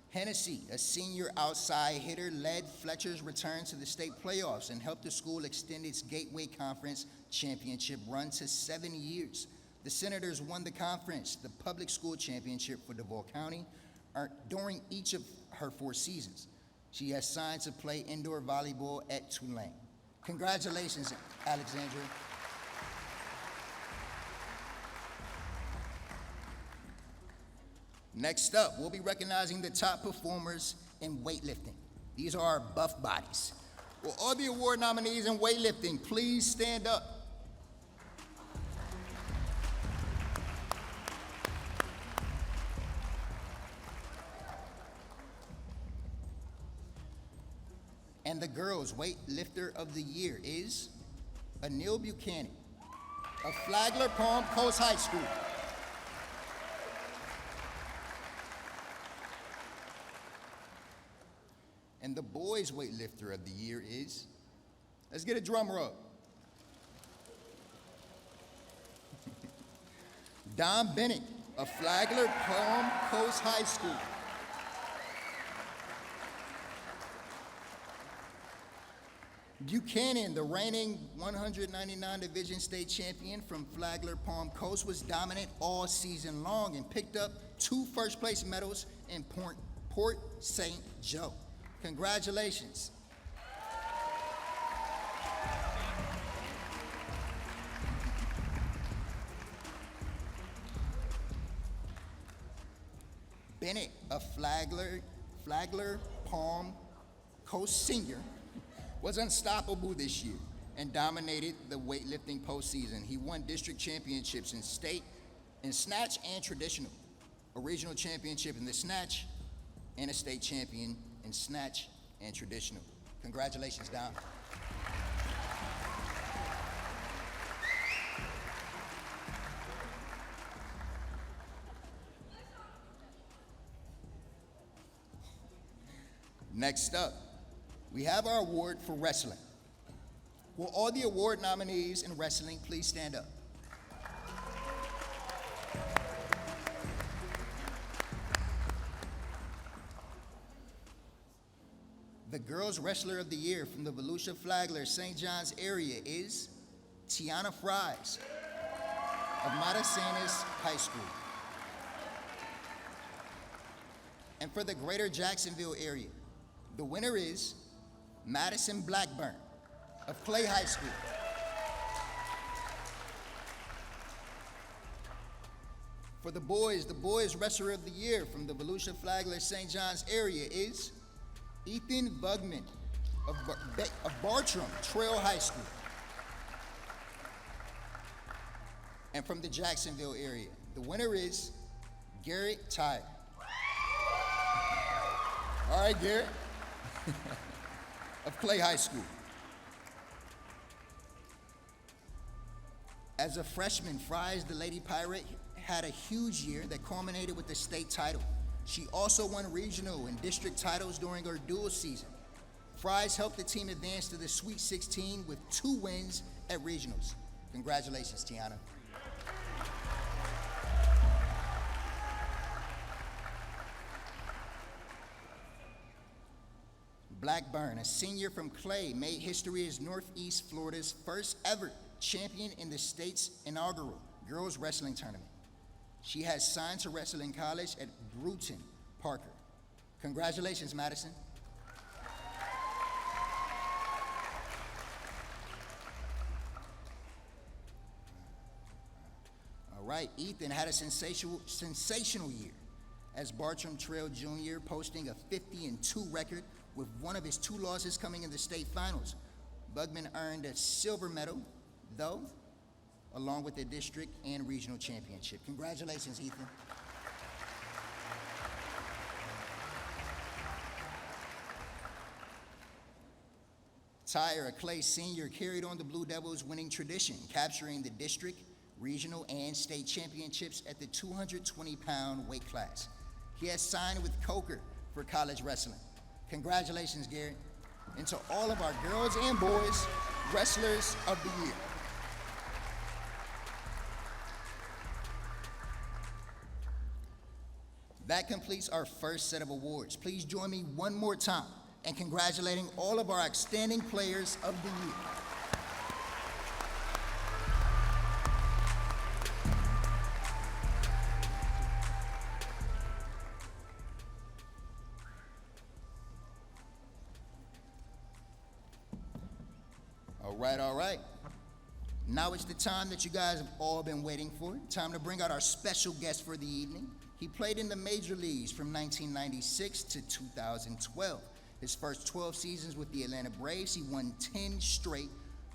[SPEAKER 8] Hennessy, a senior outside hitter, led Fletcher's return to the state playoffs and helped the school extend its Gateway Conference championship run to 7 years. The Senators won the conference, the public school championship for Duval County, during each of her 4 seasons. She has signed to play indoor volleyball at Tulane. Congratulations, Alexandra. Next up, we'll be recognizing the top performers in weightlifting. These are our buff bodies. Will all the award nominees in weightlifting please stand up? And the girls' weightlifter of the year is Anil Buchanan of Flagler Palm Coast High School. And the boys' weightlifter of the year is, let's get a drum roll. Don Bennett of Flagler Palm Coast High School. Buchanan, the reigning 199 Division State champion from Flagler Palm Coast, was dominant all season long and picked up 2 first-place medals in Port St. Joe. Congratulations. Bennett of Flagler Palm Coast Senior was unstoppable this year and dominated the weightlifting postseason. He won district championships in state, in snatch and traditional, a regional championship in the snatch, and a state champion in snatch and traditional. Congratulations, Don. Next up, we have our award for wrestling. Will all the award nominees in wrestling please stand up? The girls' wrestler of the year from the Volusia-Flagler-St. John's area is Tiana Fries of Matasanis High School. And for the greater Jacksonville area, the winner is Madison Blackburn of Clay High School. For the boys wrestler of the year from the Volusia-Flagler-St. John's area is Ethan Bugman of Bartram Trail High School. And from the Jacksonville area, the winner is Garrett Tyre. All right, Garrett. Of Clay High School. As a freshman, Fries, the Lady Pirate, had a huge year that culminated with the state title. She also won regional and district titles during her dual season. Fries helped the team advance to the Sweet 16 with 2 wins at regionals. Congratulations, Tiana. Blackburn, a senior from Clay, made history as Northeast Florida's first ever champion in the state's inaugural girls wrestling tournament. She has signed to wrestle in college at Bruton Parker. Congratulations, Madison. All right, Ethan had a sensational year as Bartram Trail Jr., posting a 50-2 record with one of his 2 losses coming in the state finals. Bugman earned a silver medal, though, along with the district and regional championship. Congratulations, Ethan. Tyre, a Clay senior, carried on the Blue Devils' winning tradition, capturing the district, regional, and state championships at the 220-pound weight class. He has signed with Coker for college wrestling. Congratulations, Gary. And to all of our girls and boys wrestlers of the year. That completes our first set of awards. Please join me one more time in congratulating all of our outstanding players of the year. All right. Now it's the time that you guys have all been waiting for. Time to bring out our special guest for the evening. He played in the major leagues from 1996 to 2012. His first 12 seasons with the Atlanta Braves, he won 10 straight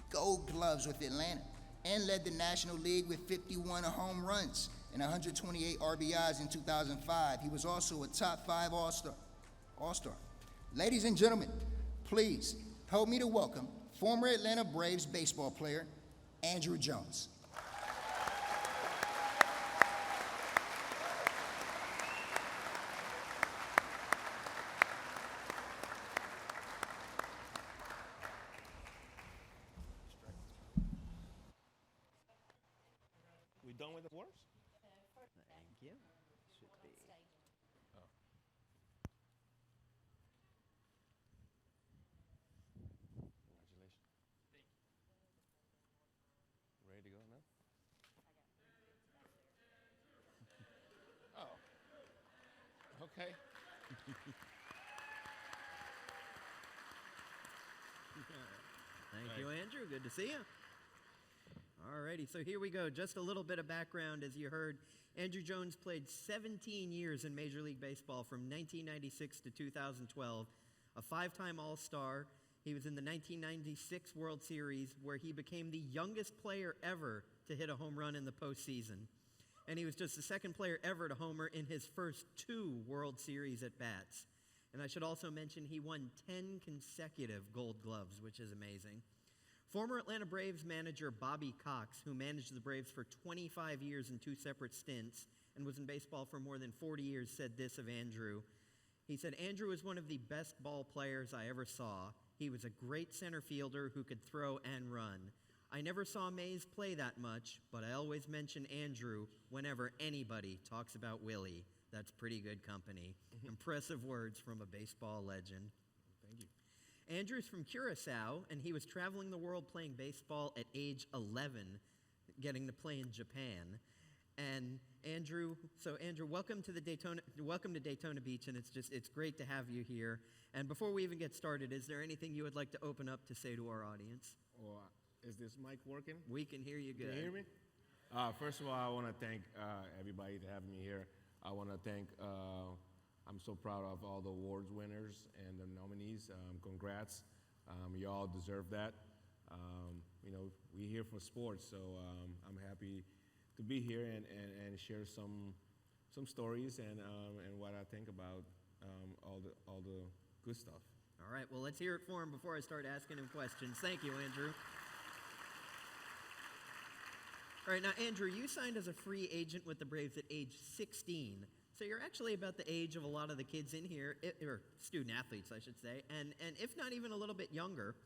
[SPEAKER 8] Gold Gloves with Atlanta and led the National League with 51 home runs and 128 RBIs in 2005. He was also a top 5 All-Star. Ladies and gentlemen, please help me to welcome former Atlanta Braves baseball player Andruw Jones.
[SPEAKER 9] We done with the words?
[SPEAKER 7] Thank you. Should be.
[SPEAKER 9] Congratulations. Ready to go now? Oh. Okay.
[SPEAKER 7] Thank you, Andruw. Good to see you. Alrighty, so here we go. Just a little bit of background. As you heard, Andruw Jones played 17 years in Major League Baseball from 1996 to 2012, a 5-time All-Star. He was in the 1996 World Series, where he became the youngest player ever to hit a home run in the postseason. And he was just the second player ever to homer in his first 2 World Series at-bats. And I should also mention he won 10 consecutive Gold Gloves, which is amazing. Former Atlanta Braves manager Bobby Cox, who managed the Braves for 25 years in 2 separate stints and was in baseball for more than 40 years, said this of Andruw. He said, "Andruw is one of the best ball players I ever saw. He was a great center fielder who could throw and run. I never saw Mays play that much, but I always mention Andruw whenever anybody talks about Willie. That's pretty good company." Impressive words from a baseball legend.
[SPEAKER 9] Thank you.
[SPEAKER 7] Andrew's from Curacao, and he was traveling the world playing baseball at age 11, getting to play in Japan. And Andruw, welcome to Daytona Beach, and it's great to have you here. And before we even get started, is there anything you would like to open up to say to our audience?
[SPEAKER 9] Well, is this mic working?
[SPEAKER 7] We can hear you good.
[SPEAKER 9] Can you hear me? First of all, I want to thank everybody to having me here. I want to thank, I'm so proud of all the awards winners and the nominees. Congrats. You all deserve that. We're here for sports, so I'm happy to be here and share some stories and what I think about all the good stuff.
[SPEAKER 7] All right, well, let's hear it for him before I start asking him questions. Thank you, Andruw. All right, now, Andruw, you signed as a free agent with the Braves at age 16. So you're actually about the age of a lot of the kids in here, or student athletes, I should say, and if not even a little bit younger.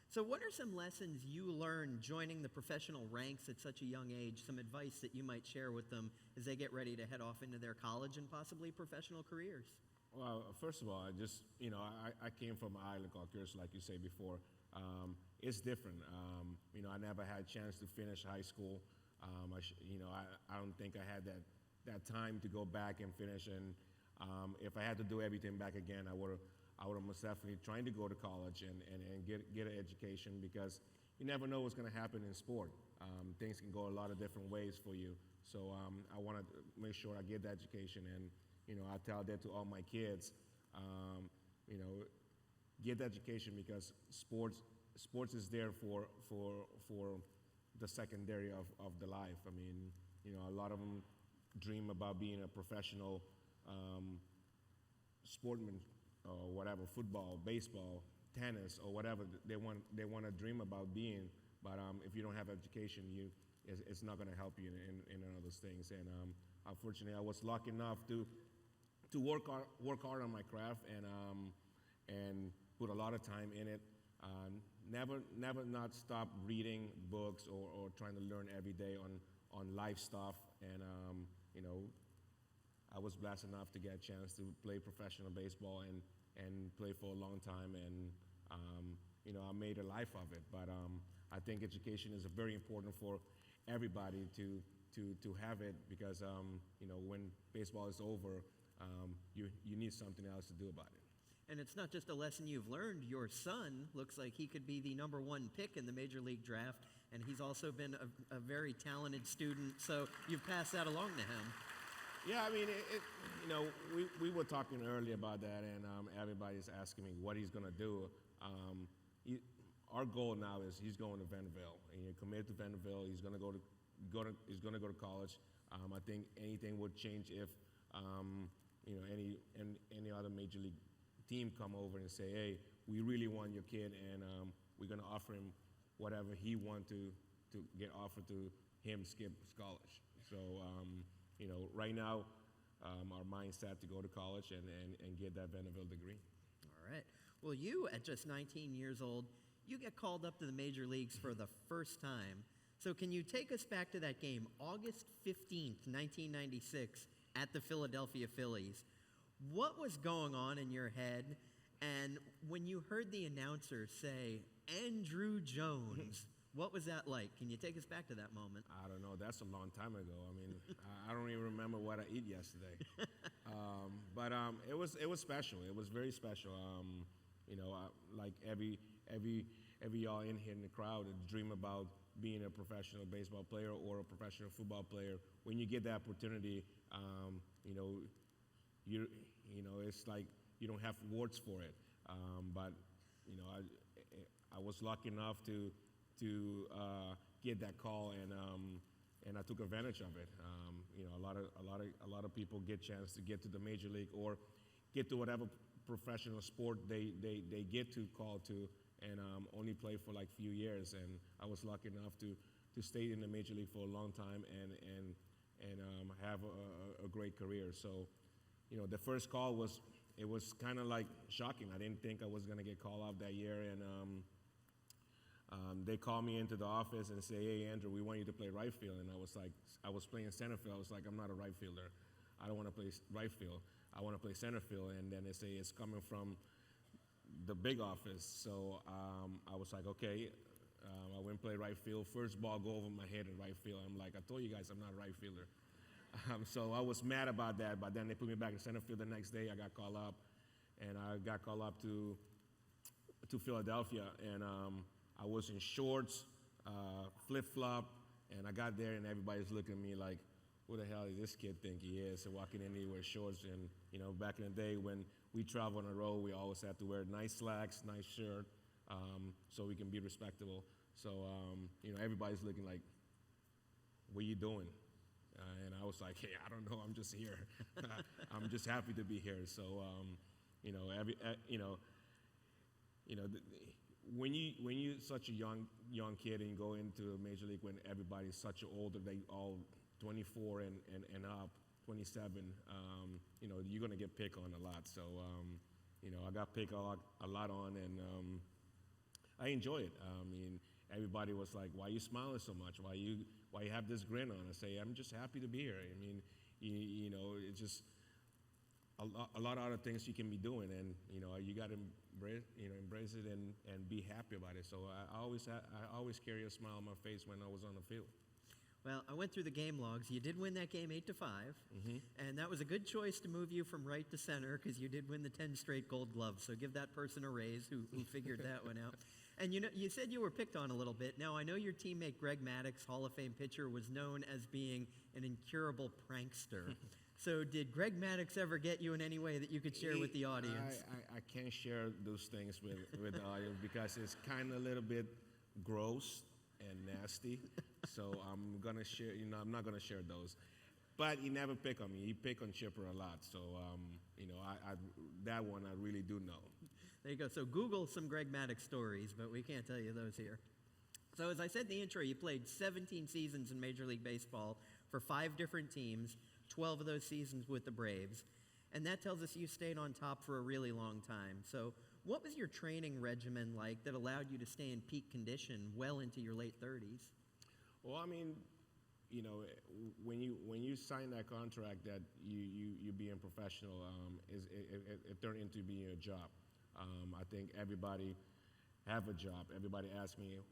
[SPEAKER 7] So what are some lessons you learned joining the professional ranks at such a young age, some advice that you might share with them as they get ready to head off into their college and possibly professional careers?
[SPEAKER 9] Well, first of all, I came from an island called Curacao, like you say before. It's different. I never had a chance to finish high school. I don't think I had that time to go back and finish. And if I had to do everything back again, I would have most definitely tried to go to college and get an education, because you never know what's going to happen in sport. Things can go a lot of different ways for you. So I want to make sure I get the education, and I tell that to all my kids. Get the education, because sports is there for the secondary of the life. I mean, a lot of them dream about being a professional sportsman or whatever, football, baseball, tennis, or whatever they want to dream about being. But if you don't have education, it's not going to help you in all those things. And unfortunately, I was lucky enough to work hard on my craft and put a lot of time in it. Never not stop reading books or trying to learn every day on life stuff. And I was blessed enough to get a chance to play professional baseball and play for a long time. And I made a life of it. But I think education is very important for everybody to have it, because when baseball is over, you need something else to do about it.
[SPEAKER 7] And it's not just a lesson you've learned. Your son looks like he could be the #1 pick in the Major League Draft and he's also been a very talented student, so you've passed that along to him.
[SPEAKER 9] Yeah, I mean, we were talking earlier about that, and everybody's asking me what he's gonna do. Our goal now is he's going to Vanderbilt, and he's committed to Vanderbilt. He's gonna go to college. I think anything would change if any other major league team come over and say, hey, we really want your kid, and we're gonna offer him whatever he want to get offered to him, skip college. So right now, our mind's set to go to college and get that Vanderbilt degree.
[SPEAKER 7] All right. Well, you, at just 19 years old, you get called up to the major leagues for the first time. So can you take us back to that game, August 15th, 1996, at the Philadelphia Phillies? What was going on in your head? And when you heard the announcer say, Andrew Jones, what was that like? Can you take us back to that moment?
[SPEAKER 9] I don't know. That's a long time ago. I mean, I don't even remember what I ate yesterday. But it was special. It was very special. Like every y'all in here in the crowd dream about being a professional baseball player or a professional football player. When you get the opportunity, it's like you don't have words for it. But I was lucky enough to get that call, and I took advantage of it. A lot of people get chance to get to the major league or get to whatever professional sport they get to call to, and only play for like few years. And I was lucky enough to stay in the major league for a long time and have a great career. So, the first call was kind of like shocking. I didn't think I was gonna get called up that year, and they called me into the office and say, hey, Andrew, we want you to play right field. And I was playing center field. I was like, I'm not a right fielder. I don't want to play right field. I want to play center field. And then they say it's coming from the big office. So I was like, okay. I went and played right field. First ball go over my head in right field. I'm like, I told you guys I'm not a right fielder. So I was mad about that. But then they put me back in center field the next day. I got called up. And I got called up to Philadelphia. And I was in shorts, flip-flop, and I got there and everybody's looking at me like, who the hell does this kid think he is? And walking in, he wears shorts. And, back in the day when we travel on the road, we always had to wear nice slacks, nice shirt, so we can be respectable. So, everybody's looking like, what are you doing? And I was like, hey, I don't know, I'm just here. I'm just happy to be here. So, when you're such a young kid and you go into a major league when everybody's such older, they all 24 and up, 27, you're gonna get picked on a lot. So I got picked a lot on, and I enjoy it. Everybody was like, "Why are you smiling so much? Why you have this grin on?" I say, "I'm just happy to be here." It's just a lot of other things you can be doing, and you got to embrace it and be happy about it. So I always carry a smile on my face when I was on the field.
[SPEAKER 7] Well, I went through the game logs. You did win that game 8-5, and that was a good choice to move you from right to center because you did win the 10 straight Gold Gloves. So give that person a raise who figured that one out. And you said you were picked on a little bit. Now, I know your teammate Greg Maddux, Hall of Fame pitcher, was known as being an incurable prankster. So did Greg Maddux ever get you in any way that you could share with the audience?
[SPEAKER 9] I can't share those things with the audience because it's kind of a little bit gross and nasty. So I'm gonna share. I'm not gonna share those. But he never picked on me. He picked on Chipper a lot. So that one I really do know.
[SPEAKER 7] There you go. So Google some Greg Maddux stories, but we can't tell you those here. So as I said in the intro, you played 17 seasons in Major League Baseball for 5 different teams, 12 of those seasons with the Braves. And that tells us you stayed on top for a really long time. So what was your training regimen like that allowed you to stay in peak condition well into your late 30s?
[SPEAKER 9] Well, when you sign that contract that you being professional, it turned into being a job. I think everybody have a job. Everybody asks me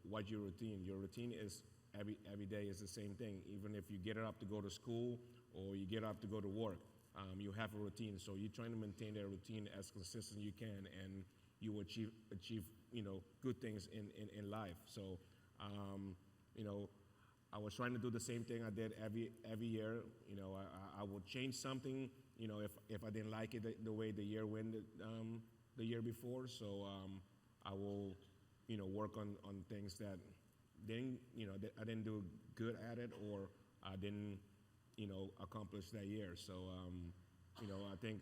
[SPEAKER 9] what's your routine. Your routine is every day is the same thing. Even if you get up to go to school or you get up to go to work, you have a routine. So you're trying to maintain that routine as consistent as you can, and you achieve good things in life. So You know, I was trying to do the same thing I did every year. You know, I would change something. You know, if I didn't like it the way the year went the year before. So I will, you know, work on things that didn't, you know, that I didn't do good at it or I didn't, you know, accomplish that year. So you know, I think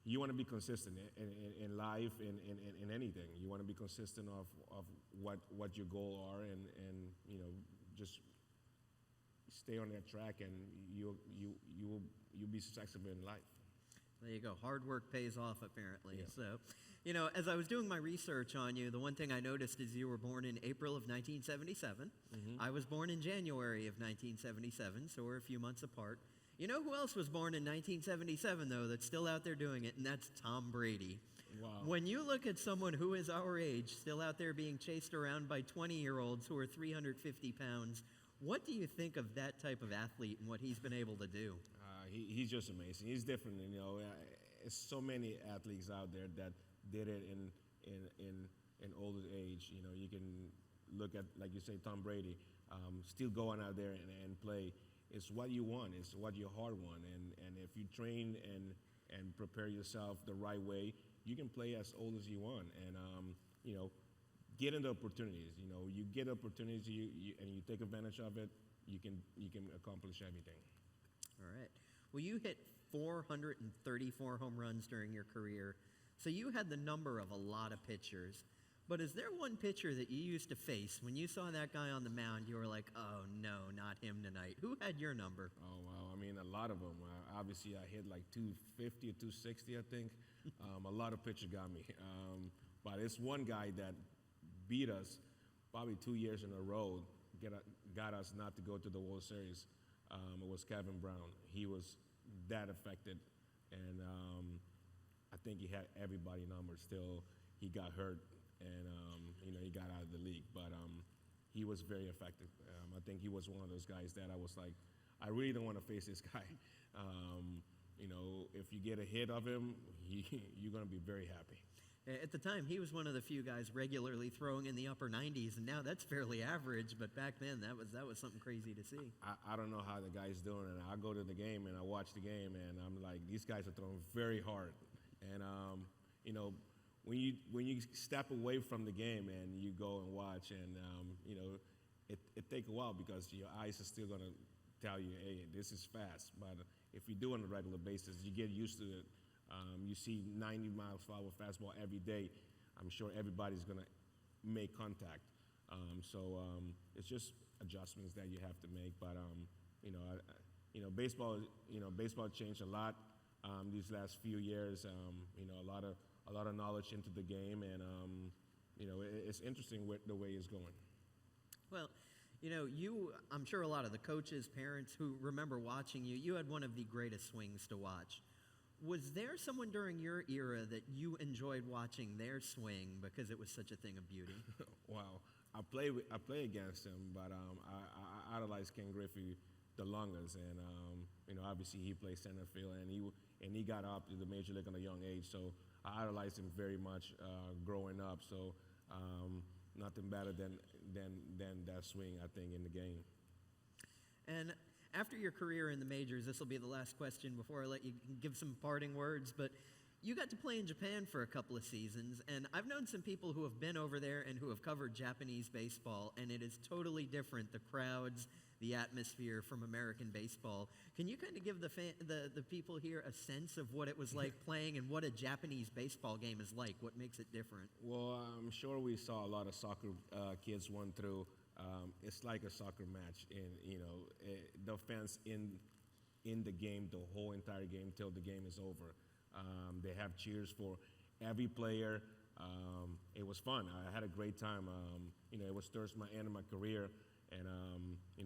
[SPEAKER 9] you want to be consistent in life, in anything. You want to be consistent of what your goals are, and you know, just stay on that track, and you'll be successful in life.
[SPEAKER 10] There you go. Hard work pays off, apparently. Yeah. So, you know, as I was doing my research on you, the one thing I noticed is you were born in April of 1977. Mm-hmm. I was born in January of 1977, so we're a few months apart. You know who else was born in 1977, though, that's still out there doing it, and that's Tom Brady.
[SPEAKER 9] Wow.
[SPEAKER 10] When you look at someone who is our age, still out there being chased around by 20-year-olds who are 350 pounds, what do you think of that type of athlete and what he's been able to do?
[SPEAKER 9] He's just amazing. He's different, you know. There's so many athletes out there that did it in older age. You know, you can look at, like you say, Tom Brady, still going out there and play. It's what you want. It's what your heart want. And if you train and prepare yourself the right way, you can play as old as you want. And you know, get into opportunities. You know, you get opportunities, and you take advantage of it. You can accomplish everything.
[SPEAKER 10] All right. Well, you hit 434 home runs during your career, so you had the number of a lot of pitchers. But is there one pitcher that you used to face when you saw that guy on the mound, you were like, oh, no, not him tonight? Who had your number?
[SPEAKER 9] Oh, well, I mean, a lot of them. Obviously, I hit like 250 or 260, I think. A lot of pitchers got me. But it's one guy that beat us probably 2 years in a row, got us not to go to the World Series. It was Kevin Brown. He was that affected, and I think he had everybody numbers still. He got hurt, and you know, he got out of the league, but he was very effective. I think he was one of those guys that I was like, I really don't want to face this guy. You know, if you get a hit of him, you're going to be very happy.
[SPEAKER 10] At the time, he was one of the few guys regularly throwing in the upper 90s, and now that's fairly average, but back then that was something crazy to see.
[SPEAKER 9] I don't know how the guy's doing, and I go to the game, and I watch the game, and I'm like, these guys are throwing very hard. And, you know, when you step away from the game and you go and watch, and, you know, it takes a while because your eyes are still going to tell you, hey, this is fast. But if you do it on a regular basis, you get used to it. You see 90 miles per hour fastball every day, I'm sure everybody's going to make contact. So it's just adjustments that you have to make. But baseball changed a lot these last few years. A lot of knowledge into the game, and it's interesting the way it's going.
[SPEAKER 10] Well, I'm sure a lot of the coaches, parents who remember watching you had one of the greatest swings to watch. Was there someone during your era that you enjoyed watching their swing because it was such a thing of beauty?
[SPEAKER 9] Wow, I play against him, but I idolize Ken Griffey the longest, and obviously he plays center field, and he got up to the major league at a young age, so I idolized him very much growing up. So nothing better than that swing, I think, in the game.
[SPEAKER 10] And after your career in the majors, this will be the last question before I let you give some parting words, but you got to play in Japan for a couple of seasons, and I've known some people who have been over there and who have covered Japanese baseball, and it is totally different, the crowds, the atmosphere from American baseball. Can you kind of give the people here a sense of what it was like playing and what a Japanese baseball game is like? What makes it different?
[SPEAKER 9] Well, I'm sure we saw a lot of soccer kids run through. It's like a soccer match, and the fans in the game, the whole entire game till the game is over. They have cheers for every player. It was fun. I had a great time. It was towards my end of my career, and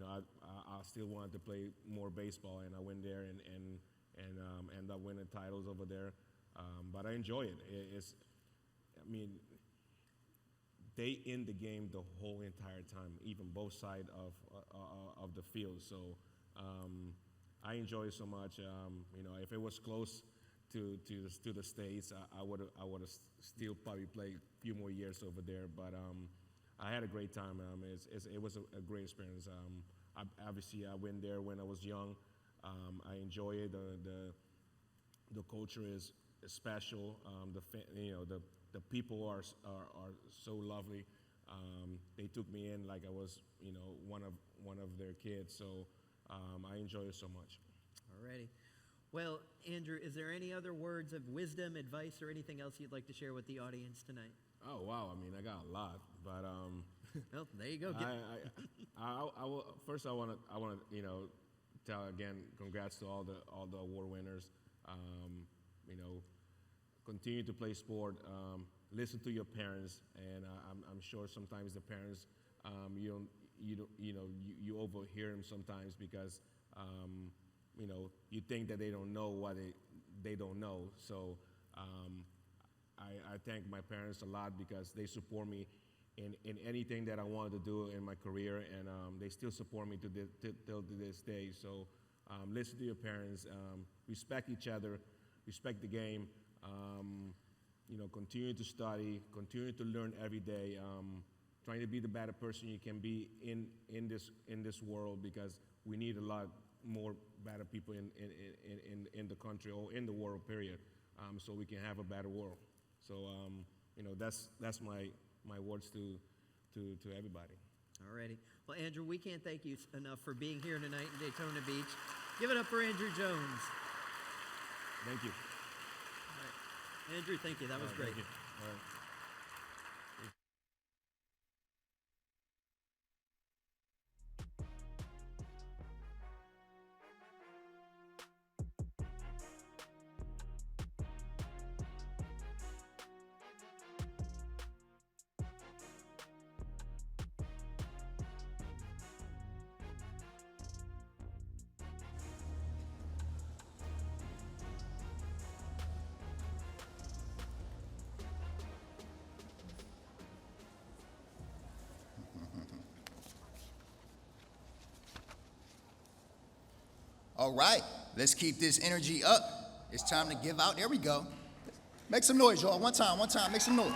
[SPEAKER 9] I still wanted to play more baseball, and I went there and ended up winning titles over there. But I enjoy it. They in the game the whole entire time, even both sides of the field. So I enjoy it so much. If it was close to the States, I would have still probably played a few more years over there. But I had a great time. It was a great experience. Obviously, I went there when I was young. I enjoy it. The culture is special. The people are so lovely. They took me in like I was, one of their kids. So I enjoy it so much.
[SPEAKER 10] Alrighty. Well, Andrew, is there any other words of wisdom, advice, or anything else you'd like to share with the audience tonight?
[SPEAKER 9] Oh wow! I mean, I got a lot, but
[SPEAKER 10] well, there you go.
[SPEAKER 9] I will, first I want to tell again, congrats to all the award winners. Continue to play sport. Listen to your parents, and I'm sure sometimes the parents you overhear them sometimes because you think that they don't know what they don't know. So I thank my parents a lot because they support me in anything that I wanted to do in my career, and they still support me till this day. So listen to your parents, respect each other, respect the game, continue to study, continue to learn every day, trying to be the better person you can be in this world, because we need a lot more better people in the country or in the world, period, so we can have a better world. So that's my words to everybody.
[SPEAKER 10] Alrighty. Well, Andrew, we can't thank you enough for being here tonight in Daytona Beach. Give it up for Andrew Jones.
[SPEAKER 9] Thank you.
[SPEAKER 10] All right. Andrew, thank you. That was great.
[SPEAKER 9] Thank you. All right.
[SPEAKER 8] All right, let's keep this energy up. It's time to give out. There we go. Make some noise, y'all. One time, make some noise.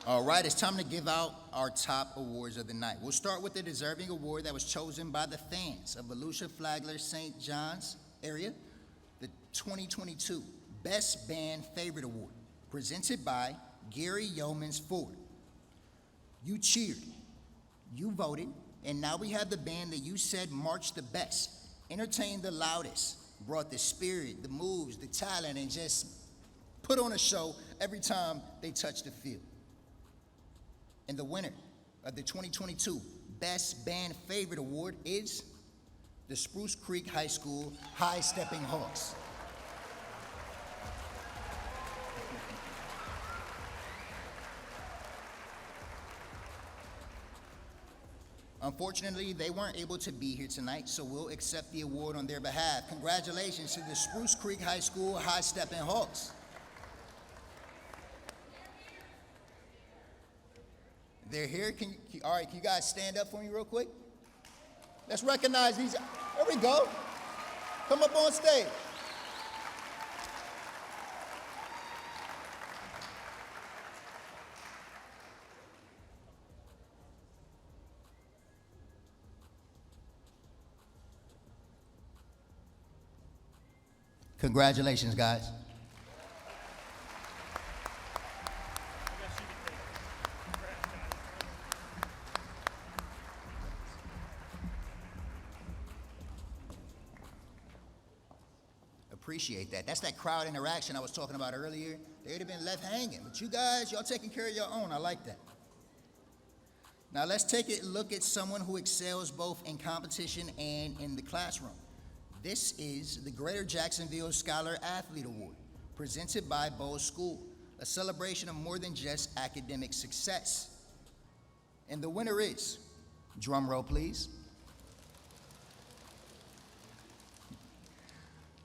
[SPEAKER 8] All right, it's time to give out our top awards of the night. We'll start with the deserving award that was chosen by the fans of Volusia-Flagler-St. John's area, the 2022 Best Band Favorite Award, presented by Gary Yeomans Ford. You cheered, you voted, and now we have the band that you said marched the best, entertained the loudest, brought the spirit, the moves, the talent, and just put on a show every time they touch the field. And the winner of the 2022 Best Band Favorite Award is the Spruce Creek High School High Stepping Hawks. Unfortunately, they weren't able to be here tonight, so we'll accept the award on their behalf. Congratulations to the Spruce Creek High School High Stepping Hawks. They're here. All right, can you guys stand up for me real quick? Let's recognize these. There we go. Come up on stage. Congratulations, guys. Appreciate that. That's that crowd interaction I was talking about earlier. They'd have been left hanging, but you guys, y'all taking care of your own. I like that. Now let's take a look at someone who excels both in competition and in the classroom. This is the Greater Jacksonville Scholar Athlete Award, presented by Bowes School, a celebration of more than just academic success. And the winner is, drum roll please,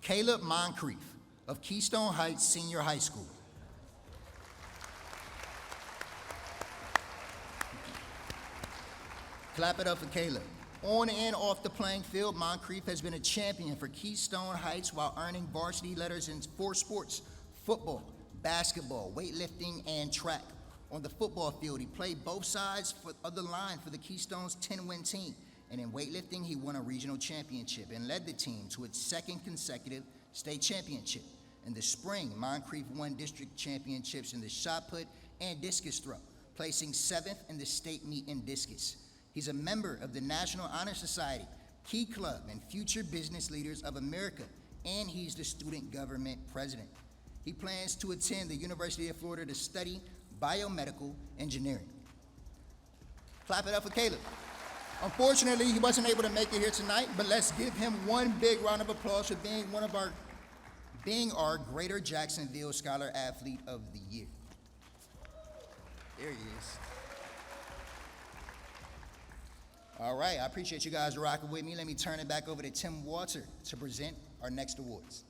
[SPEAKER 8] Caleb Moncrief of Keystone Heights Senior High School. Clap it up for Caleb. On and off the playing field, Moncrief has been a champion for Keystone Heights while earning varsity letters in 4 sports: football, basketball, weightlifting, and track. On the football field, he played both sides of the line for the Keystone's 10-win team. And in weightlifting, he won a regional championship and led the team to its second consecutive state championship. In the spring, Moncrief won district championships in the shot put and discus throw, placing 7th in the state meet in discus. He's a member of the National Honor Society, Key Club, and Future Business Leaders of America, and he's the student government president. He plans to attend the University of Florida to study biomedical engineering. Clap it up for Caleb. Unfortunately, he wasn't able to make it here tonight, but let's give him one big round of applause for being our Greater Jacksonville Scholar Athlete of the Year. There he is. All right, I appreciate you guys rocking with me. Let me turn it back over to Tim Walter to present our next awards.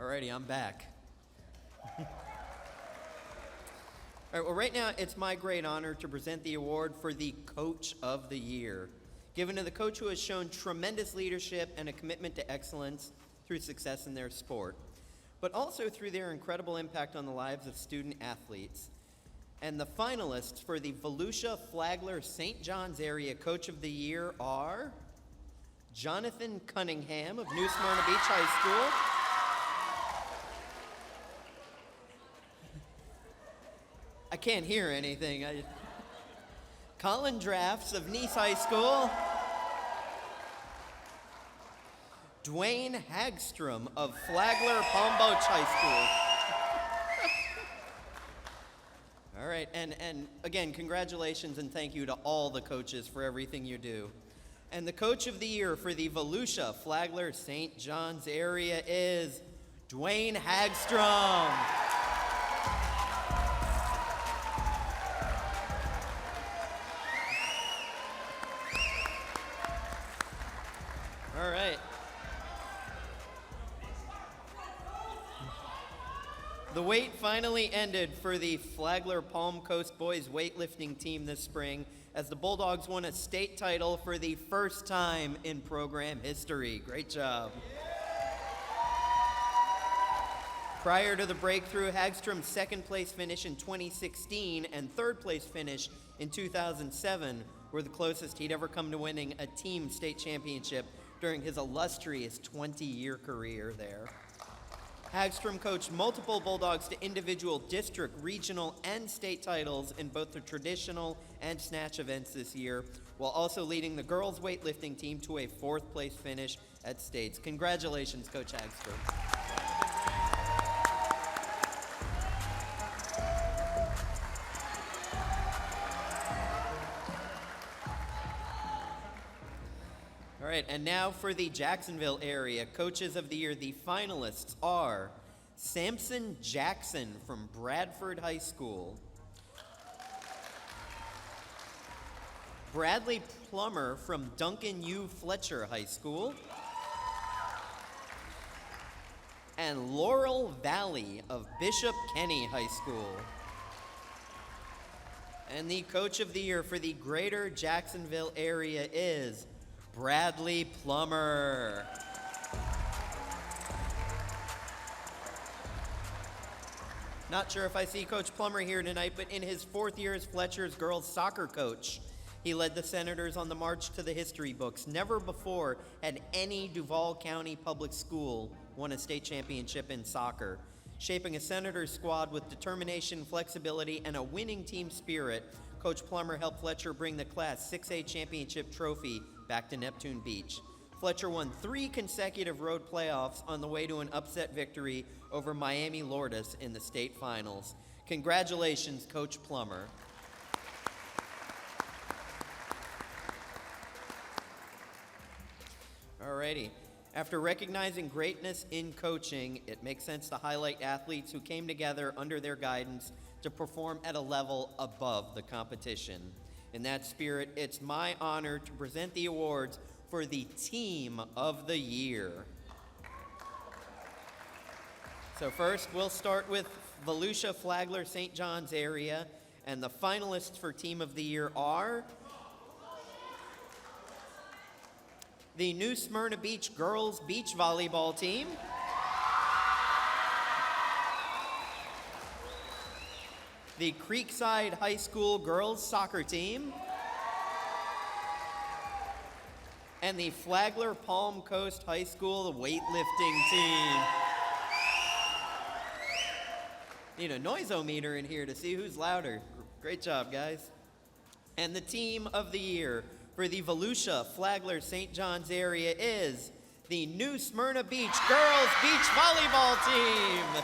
[SPEAKER 7] Alrighty, I'm back. All right, well, right now it's my great honor to present the award for the Coach of the Year, given to the coach who has shown tremendous leadership and a commitment to excellence through success in their sport, but also through their incredible impact on the lives of student athletes. And the finalists for the Volusia-Flagler-St. John's Area Coach of the Year are Jonathan Cunningham of New Smyrna Beach High School, I can't hear anything. Colin Drafts of Nice High School. Dwayne Hagstrom of Flagler Palm Beach High School. All right, and again, congratulations and thank you to all the coaches for everything you do. And the Coach of the Year for the Volusia-Flagler-St. John's Area is Dwayne Hagstrom. All right. The wait finally ended for the Flagler Palm Coast boys weightlifting team this spring as the Bulldogs won a state title for the first time in program history. Great job. Prior to the breakthrough, Hagstrom's second place finish in 2016 and third place finish in 2007 were the closest he'd ever come to winning a team state championship during his illustrious 20-year career there. Hagstrom coached multiple Bulldogs to individual district, regional, and state titles in both the traditional and snatch events this year, while also leading the girls' weightlifting team to a fourth place finish at states. Congratulations, Coach Hagstrom. All right, and now for the Jacksonville area Coaches of the Year. The finalists are Samson Jackson from Bradford High School, Bradley Plummer from Duncan U. Fletcher High School, and Laurel Valley of Bishop Kenny High School. And the Coach of the Year for the Greater Jacksonville area is Bradley Plummer. Not sure if I see Coach Plummer here tonight, but in his fourth year as Fletcher's girls soccer coach, he led the Senators on the march to the history books. Never before had any Duval County public school won a state championship in soccer. Shaping a Senators squad with determination, flexibility, and a winning team spirit, Coach Plummer helped Fletcher bring the Class 6A championship trophy back to Neptune Beach. Fletcher won 3 consecutive road playoffs on the way to an upset victory over Miami Lourdes in the state finals. Congratulations, Coach Plummer. Alrighty. After recognizing greatness in coaching, it makes sense to highlight athletes who came together under their guidance to perform at a level above the competition. In that spirit, it's my honor to present the awards for the Team of the Year. So first, we'll start with Volusia-Flagler-St. John's area, and the finalists for Team of the Year are the New Smyrna Beach girls beach volleyball team, the Creekside High School girls soccer team, and the Flagler Palm Coast High School weightlifting team. Need a noisometer in here to see who's louder. Great job, guys. And the team of the year for the Volusia-Flagler-St. John's area is the New Smyrna Beach girls beach volleyball team.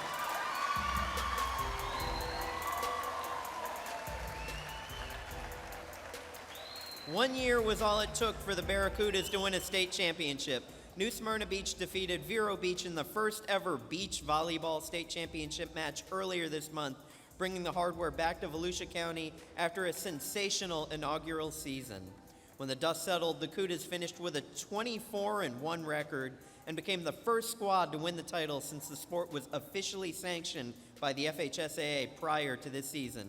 [SPEAKER 7] One year was all it took for the Barracudas to win a state championship. New Smyrna Beach defeated Vero Beach in the first ever beach volleyball state championship match earlier this month, bringing the hardware back to Volusia County after a sensational inaugural season. When the dust settled, the Cudas finished with a 24-1 record and became the first squad to win the title since the sport was officially sanctioned by the FHSAA prior to this season.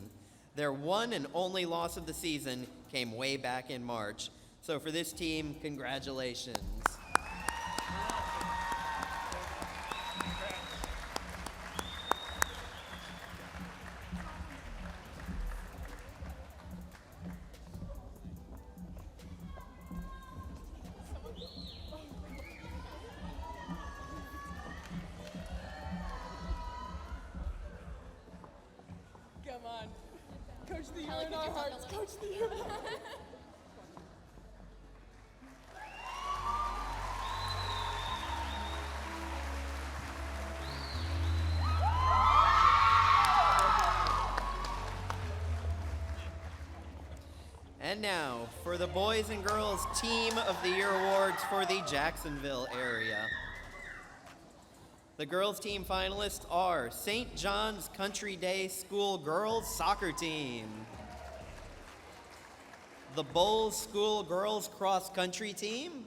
[SPEAKER 7] Their one and only loss of the season came way back in March. So for this team, congratulations.
[SPEAKER 11] Come on. Coach the year in our hearts. Coach the year.
[SPEAKER 7] And now for the Boys and Girls Team of the Year awards for the Jacksonville area. The girls' team finalists are St. John's Country Day School Girls Soccer Team, the Bowles School Girls Cross Country Team,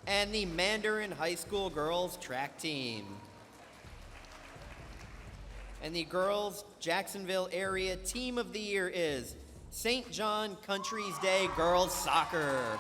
[SPEAKER 7] and the Mandarin High School Girls Track Team. And the girls' Jacksonville area Team of the Year is St. John Country's Day Girls Soccer.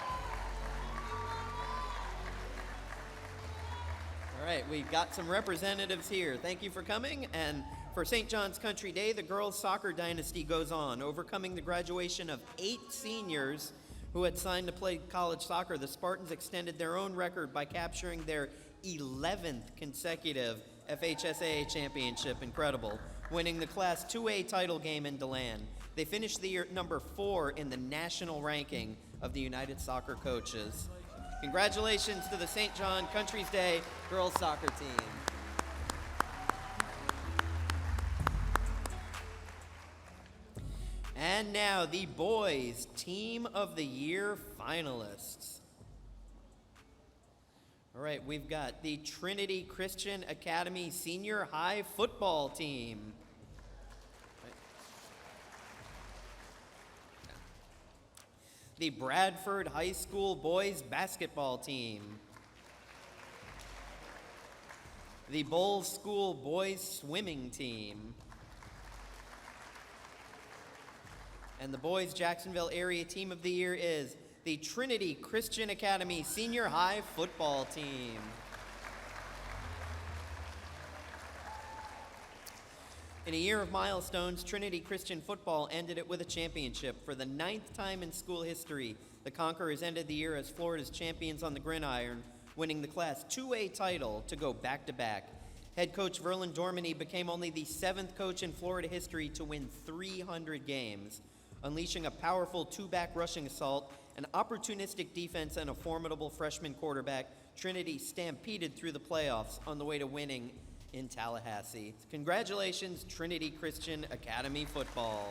[SPEAKER 7] All right, we've got some representatives here. Thank you for coming. And for St. John's Country Day, the girls' soccer dynasty goes on. Overcoming the graduation of 8 seniors who had signed to play college soccer, the Spartans extended their own record by capturing their 11th consecutive FHSAA championship. Incredible. Winning the Class 2A title game in DeLand. They finished the year at number 4 in the national ranking of the United Soccer Coaches. Congratulations to the St. John Country's Day girls soccer team. And now the boys Team of the Year finalists. All right, we've got the Trinity Christian Academy Senior High football team. The Bradford High School boys basketball team. The Bowles School boys swimming team. And the boys Jacksonville area Team of the Year is the Trinity Christian Academy Senior High football team. In a year of milestones, Trinity Christian football ended it with a championship. For the 9th time in school history, the Conquerors ended the year as Florida's champions on the gridiron, winning the Class 2A title to go back-to-back. Head coach Verlin Dormany became only the 7th coach in Florida history to win 300 games, unleashing a powerful 2-back rushing assault, an opportunistic defense, and a formidable freshman quarterback. Trinity stampeded through the playoffs on the way to winning in Tallahassee. Congratulations, Trinity Christian Academy football.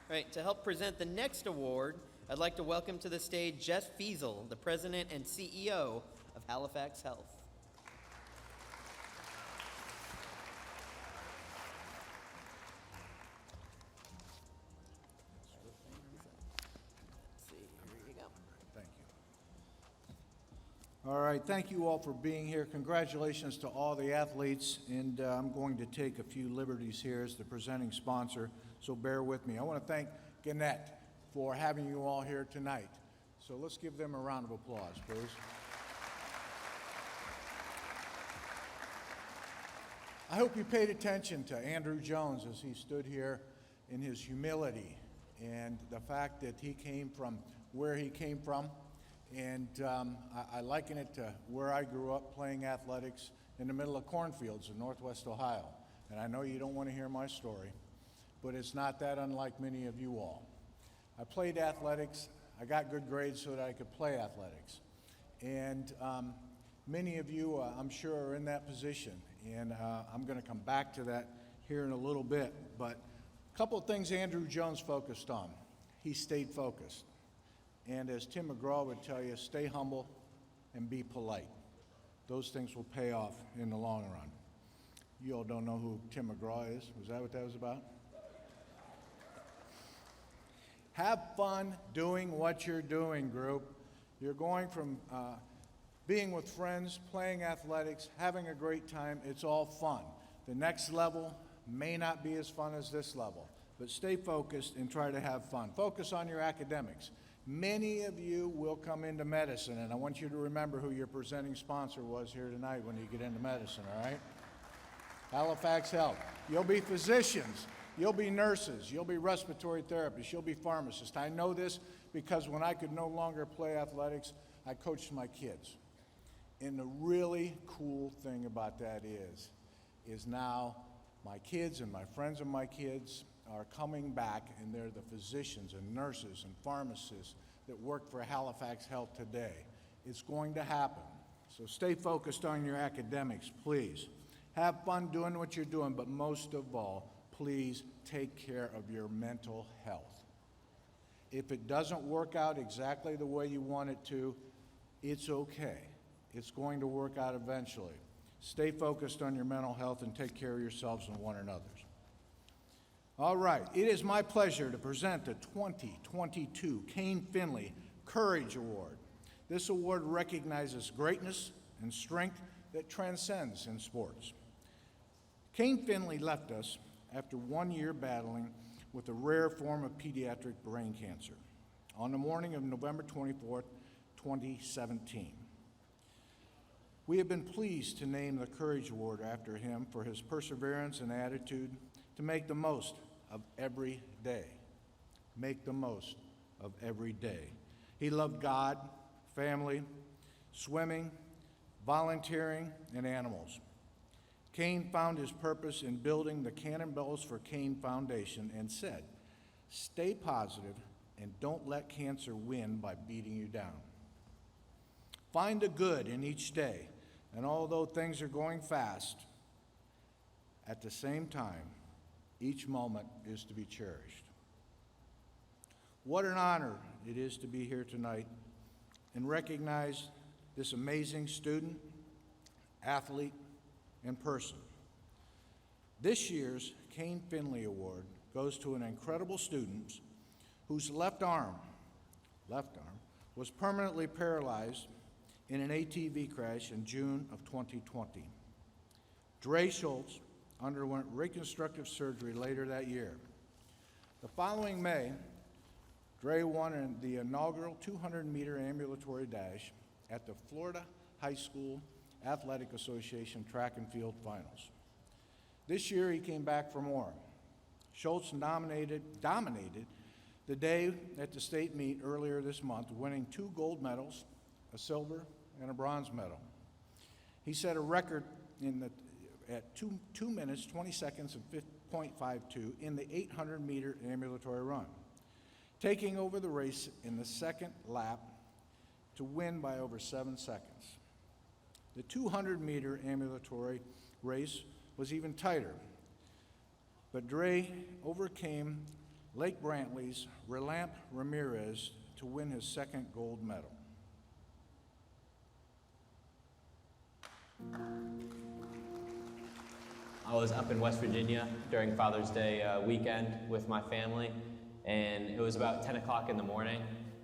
[SPEAKER 7] All right, to help present the next award, I'd like to welcome to the stage Jeff Fiesel, the president and CEO of Halifax Health.
[SPEAKER 12] All right, thank you all for being here. Congratulations to all the athletes, and I'm going to take a few liberties here as the presenting sponsor, so bear with me. I want to thank Gannett for having you all here tonight. So let's give them a round of applause, please. I hope you paid attention to Andrew Jones as he stood here in his humility and the fact that he came from where he came from. And I liken it to where I grew up playing athletics in the middle of cornfields in Northwest Ohio. And I know you don't want to hear my story, but it's not that unlike many of you all. I played athletics. I got good grades so that I could play athletics. And many of you, I'm sure, are in that position. And I'm going to come back to that here in a little bit. But a couple of things Andrew Jones focused on. He stayed focused. And as Tim McGraw would tell you, stay humble and be polite. Those things will pay off in the long run. You all don't know who Tim McGraw is? Was that what that was about? Have fun doing what you're doing, group. You're going from being with friends, playing athletics, having a great time. It's all fun. The next level may not be as fun as this level, but stay focused and try to have fun. Focus on your academics. Many of you will come into medicine, and I want you to remember who your presenting sponsor was here tonight when you get into medicine, all right? Halifax Health. You'll be physicians. You'll be nurses. You'll be respiratory therapists. You'll be pharmacists. I know this because when I could no longer play athletics, I coached my kids. And the really cool thing about that is now my kids and my friends of my kids are coming back, and they're the physicians and nurses and pharmacists that work for Halifax Health today. It's going to happen. So stay focused on your academics, please. Have fun doing what you're doing, but most of all, please take care of your mental health. If it doesn't work out exactly the way you want it to, it's okay. It's going to work out eventually. Stay focused on your mental health and take care of yourselves and one another. All right, it is my pleasure to present the 2022 Kane Finley Courage Award. This award recognizes greatness and strength that transcends in sports. Kane Finley left us after 1 year battling with a rare form of pediatric brain cancer on the morning of November 24th, 2017. We have been pleased to name the Courage Award after him for his perseverance and attitude to make the most of every day. Make the most of every day. He loved God, family, swimming, volunteering, and animals. Kane found his purpose in building the Cannonballs for Kane Foundation and said, "Stay positive and don't let cancer win by beating you down. Find the good in each day, and although things are going fast, at the same time, each moment is to be cherished." What an honor it is to be here tonight and recognize this amazing student, athlete, and person. This year's Kane Finley Award goes to an incredible student whose left arm was permanently paralyzed in an ATV crash in June of 2020. Dre Schultz underwent reconstructive surgery later that year. The following May, Dre won in the inaugural 200-meter ambulatory dash at the Florida High School Athletic Association track and field finals. This year, he came back for more. Schultz dominated the day at the state meet earlier this month, winning 2 gold medals, a silver, and a bronze medal. He set a record at 2 minutes, 20 seconds, and 5.52 in the 800-meter ambulatory run, taking over the race in the second lap to win by over 7 seconds. The 200-meter ambulatory race was even tighter, but Dre overcame Lake Brantley's Relamp Ramirez to win his second gold medal.
[SPEAKER 13] I was up in West Virginia during Father's Day weekend with my family, and it was about 10 o'clock in the morning,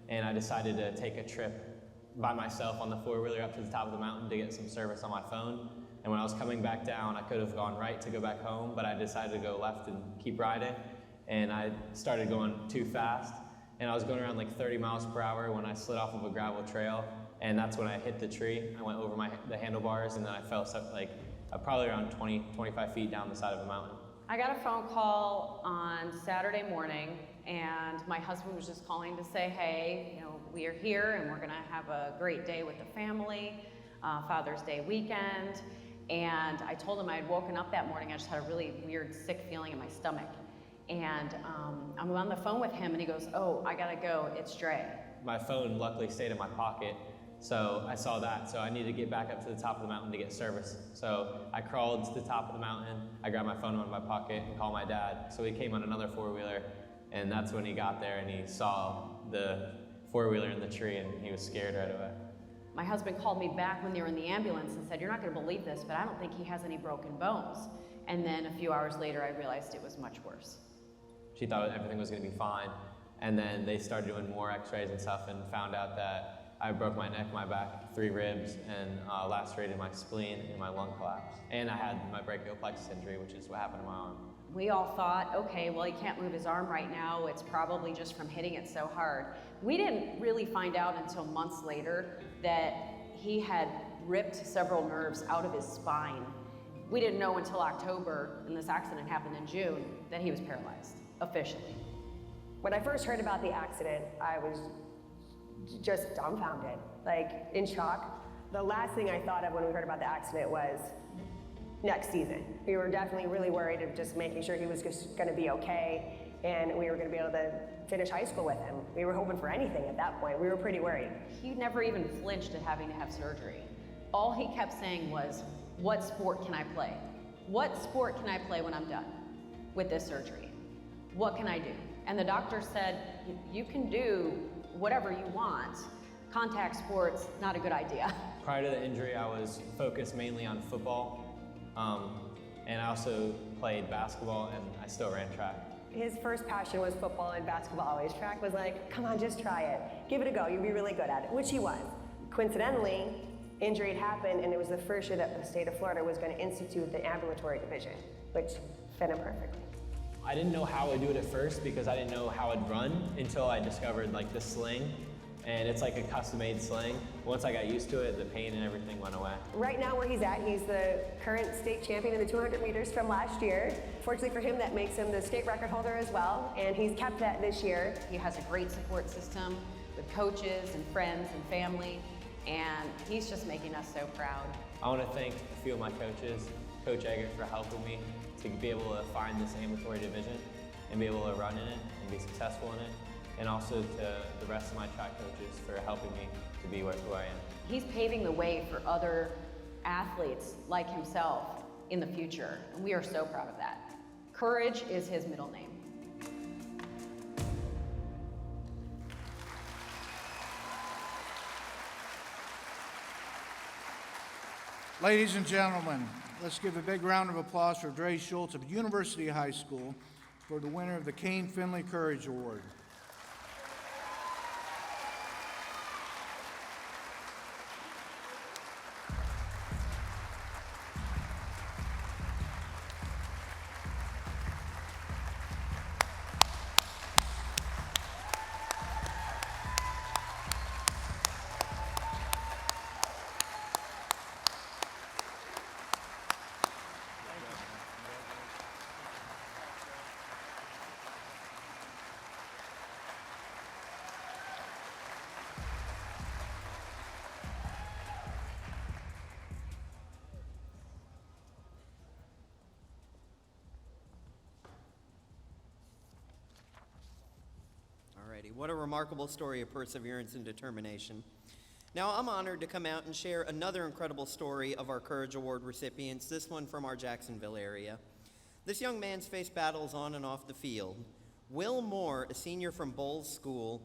[SPEAKER 13] and I decided to take a trip by myself on the four-wheeler up to the top of the mountain to get some service on my phone. And when I was coming back down, I could have gone right to go back home, but I decided to go left and keep riding, and I started going too fast, and I was going around like 30 miles per hour when I slid off of a gravel trail, and that's when I hit the tree. I went over the handlebars, and then I fell probably around 25 feet down the side of a mountain.
[SPEAKER 14] I got a phone call on Saturday morning, and my husband was just calling to say, hey, you know, we are here and we're gonna have a great day with the family, Father's Day weekend. And I told him I had woken up that morning, I just had a really weird sick feeling in my stomach. And I'm on the phone with him and he goes, oh, I gotta go, it's Dre.
[SPEAKER 13] My phone luckily stayed in my pocket, so I saw that. So I needed to get back up to the top of the mountain to get service. So I crawled to the top of the mountain, I grabbed my phone out of my pocket and called my dad. So he came on another four-wheeler, and that's when he got there and he saw the four-wheeler in the tree and he was scared right away.
[SPEAKER 14] My husband called me back when they were in the ambulance and said, you're not gonna believe this, but I don't think he has any broken bones. And then a few hours later, I realized it was much worse.
[SPEAKER 13] She thought everything was gonna be fine. And then they started doing more x-rays and stuff and found out that I broke my neck, my back, 3 ribs, and lacerated my spleen and my lung collapsed. And I had my brachial plexus injury, which is what happened to my arm.
[SPEAKER 14] We all thought, okay, well, he can't move his arm right now. It's probably just from hitting it so hard. We didn't really find out until months later that he had ripped several nerves out of his spine. We didn't know until October, and this accident happened in June, that he was paralyzed, officially.
[SPEAKER 15] When I first heard about the accident, I was just dumbfounded, like in shock. The last thing I thought of when we heard about the accident was next season. We were definitely really worried of just making sure he was just gonna be okay and we were gonna be able to finish high school with him. We were hoping for anything at that point. We were pretty worried.
[SPEAKER 14] He never even flinched at having to have surgery. All he kept saying was, what sport can I play? What sport can I play when I'm done with this surgery? What can I do? And the doctor said, you can do whatever you want. Contact sports, not a good idea.
[SPEAKER 13] Prior to the injury, I was focused mainly on football, and I also played basketball, and I still ran track.
[SPEAKER 15] His first passion was football and basketball always. Track was like, come on, just try it. Give it a go, you'll be really good at it, which he was. Coincidentally, injury had happened, and it was the first year that the state of Florida was gonna institute the ambulatory division, which fit him perfectly.
[SPEAKER 13] I didn't know how I'd do it at first because I didn't know how I'd run until I discovered like the sling. And it's like a custom-made sling. Once I got used to it, the pain and everything went away.
[SPEAKER 15] Right now where he's at, he's the current state champion in the 200 meters from last year. Fortunately for him, that makes him the state record holder as well, and he's kept that this year.
[SPEAKER 14] He has a great support system with coaches and friends and family, and he's just making us so proud.
[SPEAKER 13] I want to thank a few of my coaches, Coach Eggert for helping me to be able to find this ambulatory division and be able to run in it and be successful in it. And also to the rest of my track coaches for helping me to be who I am.
[SPEAKER 14] He's paving the way for other athletes like himself in the future, and we are so proud of that. Courage is his middle name.
[SPEAKER 12] Ladies and gentlemen, let's give a big round of applause for Dre Schultz of University High School for the winner of the Kane Finley Courage Award.
[SPEAKER 7] What a remarkable story of perseverance and determination. Now, I'm honored to come out and share another incredible story of our Courage Award recipients, this one from our Jacksonville area. This young man's faced battles on and off the field. Will Moore, a senior from Bowles School,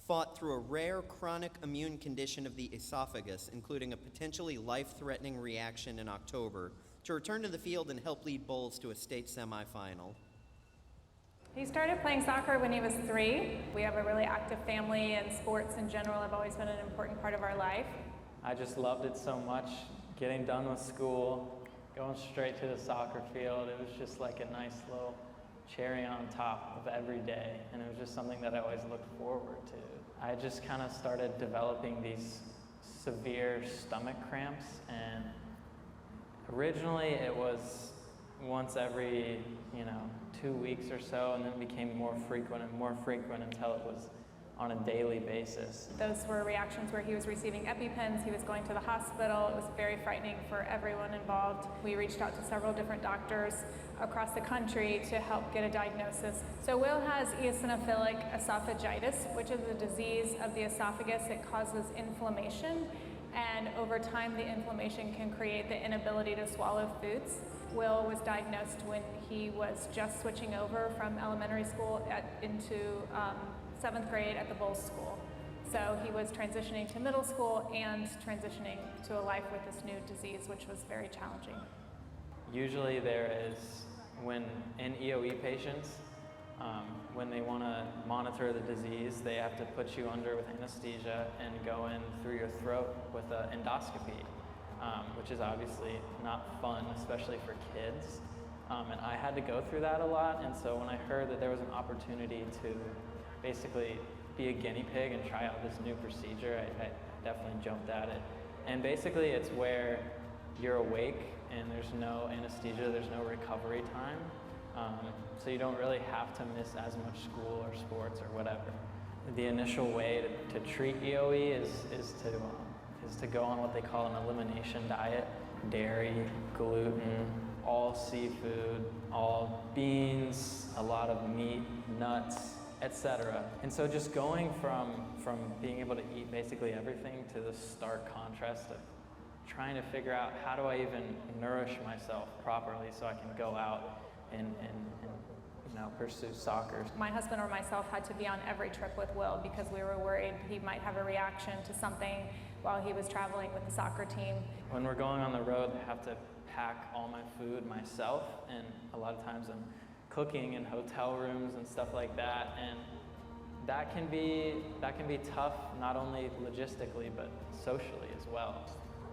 [SPEAKER 7] fought through a rare chronic immune condition of the esophagus, including a potentially life-threatening reaction in October, to return to the field and help lead Bowles to a state semifinal.
[SPEAKER 16] He started playing soccer when he was 3. We have a really active family, and sports in general have always been an important part of our life.
[SPEAKER 17] I just loved it so much. Getting done with school, going straight to the soccer field, it was just like a nice little cherry on top of every day, and it was just something that I always looked forward to. I just kind of started developing these severe stomach cramps, and originally it was once every 2 weeks or so, and then it became more frequent until it was on a daily basis.
[SPEAKER 16] Those were reactions where he was receiving EpiPens, he was going to the hospital. It was very frightening for everyone involved. We reached out to several different doctors across the country to help get a diagnosis. So Will has eosinophilic esophagitis, which is a disease of the esophagus. It causes inflammation, and over time the inflammation can create the inability to swallow foods. Will was diagnosed when he was just switching over from elementary school into 7th grade at the Bulls School. So he was transitioning to middle school and transitioning to a life with this new disease, which was very challenging.
[SPEAKER 17] Usually there is, when in EOE patients, when they want to monitor the disease, they have to put you under with anesthesia and go in through your throat with an endoscopy, which is obviously not fun, especially for kids. And I had to go through that a lot, and so when I heard that there was an opportunity to basically be a guinea pig and try out this new procedure, I definitely jumped at it. And basically it's where you're awake and there's no anesthesia, there's no recovery time. So you don't really have to miss as much school or sports or whatever. The initial way to treat EOE is to go on what they call an elimination diet. Dairy, gluten, all seafood, all beans, a lot of meat, nuts, etc. And so just going from being able to eat basically everything to the stark contrast of trying to figure out how do I even nourish myself properly so I can go out and pursue soccer.
[SPEAKER 16] My husband or myself had to be on every trip with Will because we were worried he might have a reaction to something while he was traveling with the soccer team.
[SPEAKER 17] When we're going on the road, I have to pack all my food myself, and a lot of times I'm cooking in hotel rooms and stuff like that, and that can be tough, not only logistically but socially as well.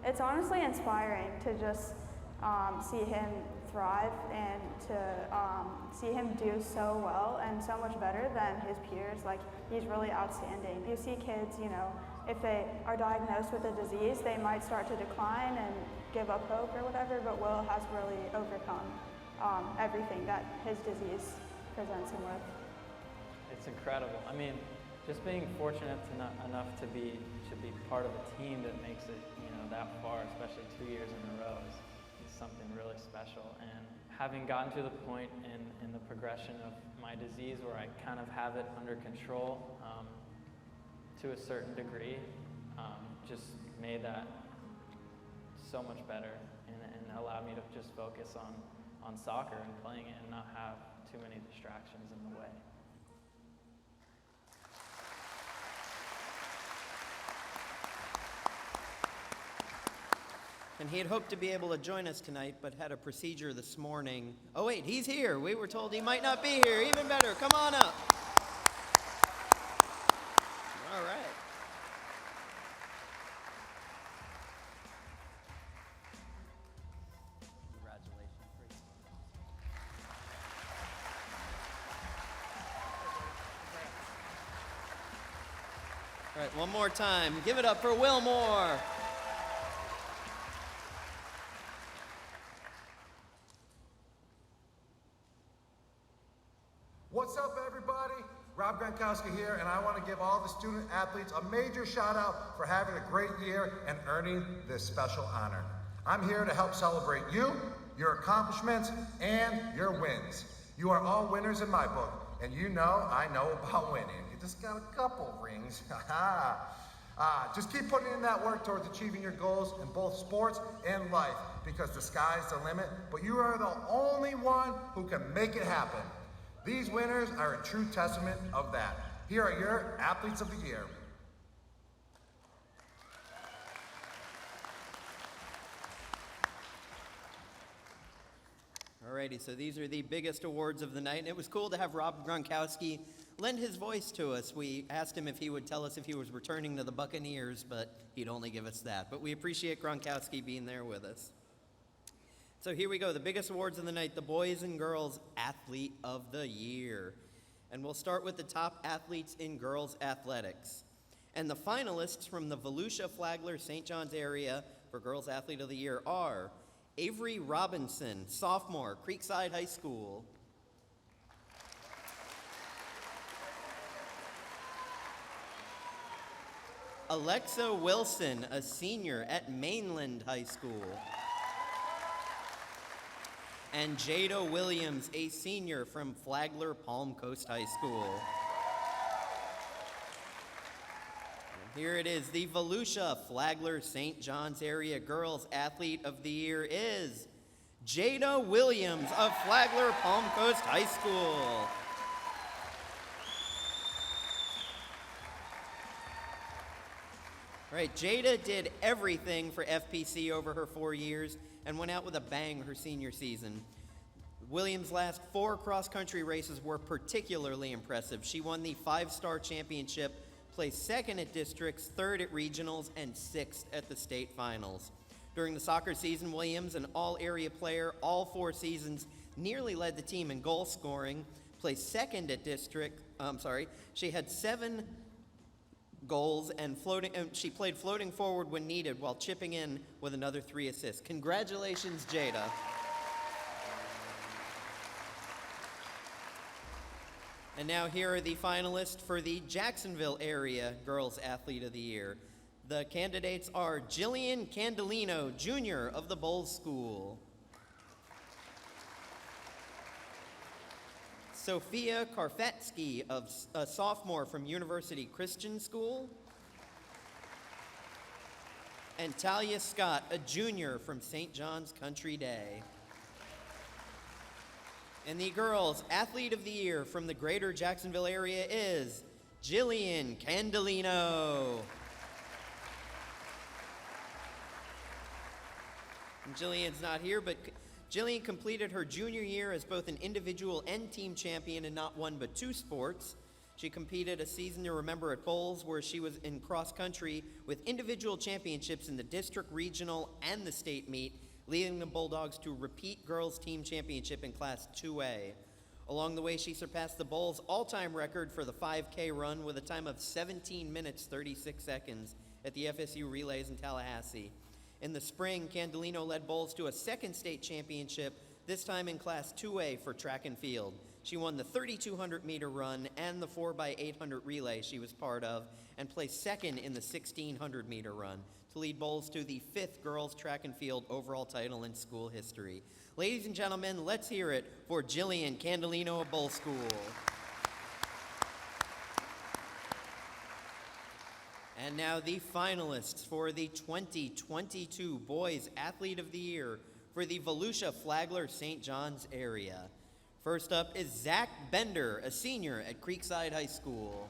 [SPEAKER 18] It's honestly inspiring to just see him thrive and to see him do so well and so much better than his peers. Like, he's really outstanding. You see kids, if they are diagnosed with a disease, they might start to decline and give up hope or whatever, but Will has really overcome everything that his disease presents him with.
[SPEAKER 17] It's incredible. I mean, just being fortunate enough to be part of a team that makes it, that far, especially 2 years in a row, is something really special. And having gotten to the point in the progression of my disease where I kind of have it under control to a certain degree, just made that so much better and allowed me to just focus on soccer and playing it and not have too many distractions in the way.
[SPEAKER 7] And he had hoped to be able to join us tonight, but had a procedure this morning. Oh wait, he's here. We were told he might not be here. Even better, come on up. All right. Congratulations. All right, one more time. Give it up for Will Moore.
[SPEAKER 19] What's up, everybody? Rob Gronkowski here, and I want to give all the student athletes a major shout out for having a great year and earning this special honor. I'm here to help celebrate you, your accomplishments, and your wins. You are all winners in my book, and I know about winning. You just got a couple rings. Just keep putting in that work towards achieving your goals in both sports and life, because the sky's the limit, but you are the only one who can make it happen. These winners are a true testament of that. Here are your Athletes of the Year.
[SPEAKER 7] Alrighty, so these are the biggest awards of the night, and it was cool to have Rob Gronkowski lend his voice to us. We asked him if he would tell us if he was returning to the Buccaneers, but he'd only give us that. But we appreciate Gronkowski being there with us. So here we go, the biggest awards of the night, the Boys and Girls Athlete of the Year. And we'll start with the top athletes in girls athletics. And the finalists from the Volusia-Flagler-St. John's area for Girls Athlete of the Year are Avery Robinson, sophomore, Creekside High School. Alexa Wilson, a senior at Mainland High School. And Jada Williams, a senior from Flagler Palm Coast High School. And here it is, the Volusia-Flagler-St. John's Area Girls Athlete of the Year is Jada Williams of Flagler Palm Coast High School. Right, Jada did everything for FPC over her 4 years and went out with a bang her senior season. Williams' last 4 cross-country races were particularly impressive. She won the 5-star championship, placed 2nd at districts, 3rd at regionals, and 6th at the state finals. During the soccer season, Williams, an all-area player all 4 seasons, nearly led the team in goal scoring, placed 2nd at district, she had 7 goals and she played floating forward when needed while chipping in with another 3 assists. Congratulations, Jada. And now here are the finalists for the Jacksonville Area Girls Athlete of the Year. The candidates are Jillian Candelino, Jr. of the Bulls School. Sophia Karfetsky, a sophomore from University Christian School. And Talia Scott, a junior from St. John's Country Day. And the Girls Athlete of the Year from the greater Jacksonville area is Jillian Candelino. And Jillian's not here, but Jillian completed her junior year as both an individual and team champion in not 1 but 2 sports. She competed a season to remember at Bowles, where she was in cross country with individual championships in the district, regional, and the state meet, leading the Bulldogs to repeat girls team championship in Class 2A. Along the way, she surpassed the Bowles all-time record for the 5K run with a time of 17 minutes, 36 seconds at the FSU Relays in Tallahassee. In the spring, Candelino led Bowles to a 2nd state championship, this time in Class 2A for track and field. She won the 3,200-meter run and the 4x800 relay she was part of, and placed 2nd in the 1,600-meter run to lead Bowles to the 5th girls track and field overall title in school history. Ladies and gentlemen, let's hear it for Jillian Candelino of Bowles School. And now the finalists for the 2022 Boys Athlete of the Year for the Volusia-Flagler-St. John's area. First up is Zach Bender, a senior at Creekside High School.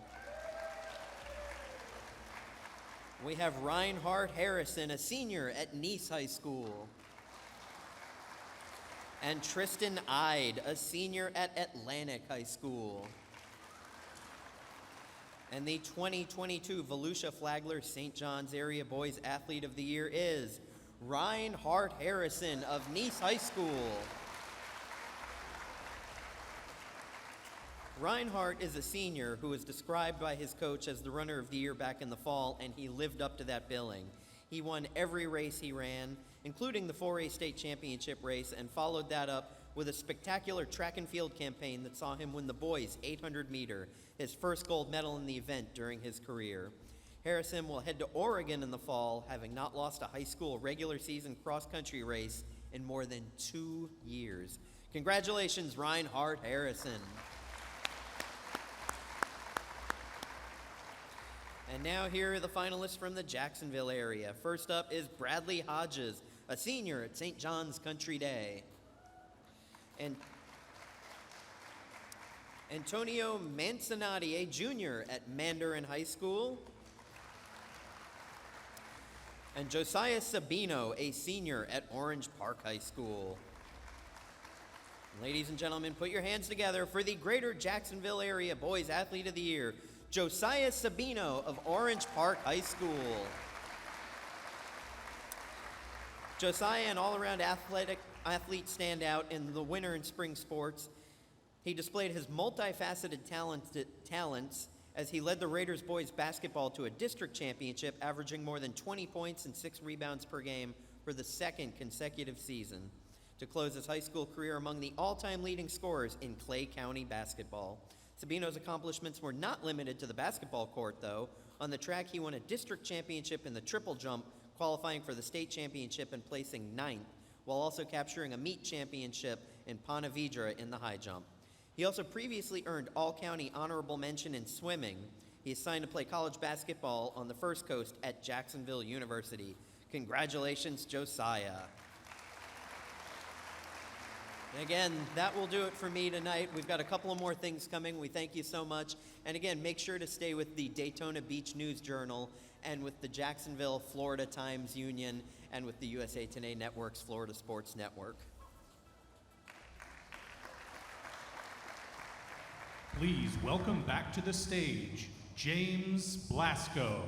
[SPEAKER 7] We have Reinhardt Harrison, a senior at Nice High School. And Tristan Ide, a senior at Atlantic High School. And the 2022 Volusia-Flagler-St. John's Area Boys Athlete of the Year is Reinhardt Harrison of Nice High School. Reinhardt is a senior who was described by his coach as the runner of the year back in the fall, and he lived up to that billing. He won every race he ran, including the 4A state championship race, and followed that up with a spectacular track and field campaign that saw him win the boys' 800-meter, his first gold medal in the event during his career. Harrison will head to Oregon in the fall, having not lost a high school regular season cross-country race in more than 2 years. Congratulations, Reinhardt Harrison. And now here are the finalists from the Jacksonville area. First up is Bradley Hodges, a senior at St. John's Country Day. And Antonio Mancinati, a junior at Mandarin High School. And Josiah Sabino, a senior at Orange Park High School. Ladies and gentlemen, put your hands together for the Greater Jacksonville Area Boys Athlete of the Year, Josiah Sabino of Orange Park High School. Josiah, an all-around athlete standout in the winter and spring sports. He displayed his multifaceted talents as he led the Raiders boys basketball to a district championship, averaging more than 20 points and 6 rebounds per game for the second consecutive season, to close his high school career among the all-time leading scorers in Clay County basketball. Sabino's accomplishments were not limited to the basketball court, though. On the track, he won a district championship in the triple jump, qualifying for the state championship and placing 9th, while also capturing a meet championship in Ponte Vedra in the high jump. He also previously earned all-county honorable mention in swimming. He is signed to play college basketball on the First Coast at Jacksonville University. Congratulations, Josiah. And again, that will do it for me tonight. We've got a couple of more things coming. We thank you so much. And again, make sure to stay with the Daytona Beach News Journal and with the Jacksonville Florida Times Union and with the USA Today Network's Florida Sports Network.
[SPEAKER 5] Please welcome back to the stage, James Blasco.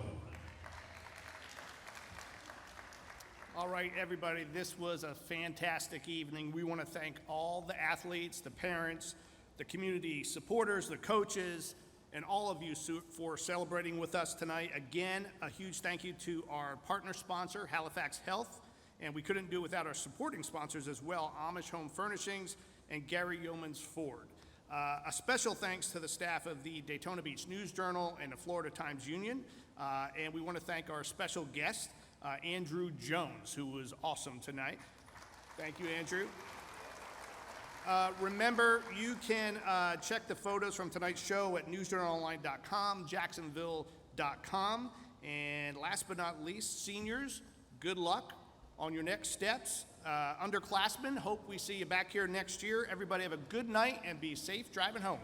[SPEAKER 6] All right, everybody, this was a fantastic evening. We want to thank all the athletes, the parents, the community supporters, the coaches, and all of you for celebrating with us tonight. Again, a huge thank you to our partner sponsor, Halifax Health, and we couldn't do it without our supporting sponsors as well, Amish Home Furnishings and Gary Yeomans Ford. A special thanks to the staff of the Daytona Beach News Journal and the Florida Times Union, and we want to thank our special guest, Andrew Jones, who was awesome tonight. Thank you, Andrew. Remember, you can check the photos from tonight's show at newsjournalonline.com, jacksonville.com, and last but not least, seniors, good luck on your next steps. Underclassmen, hope we see you back here next year. Everybody have a good night and be safe driving home.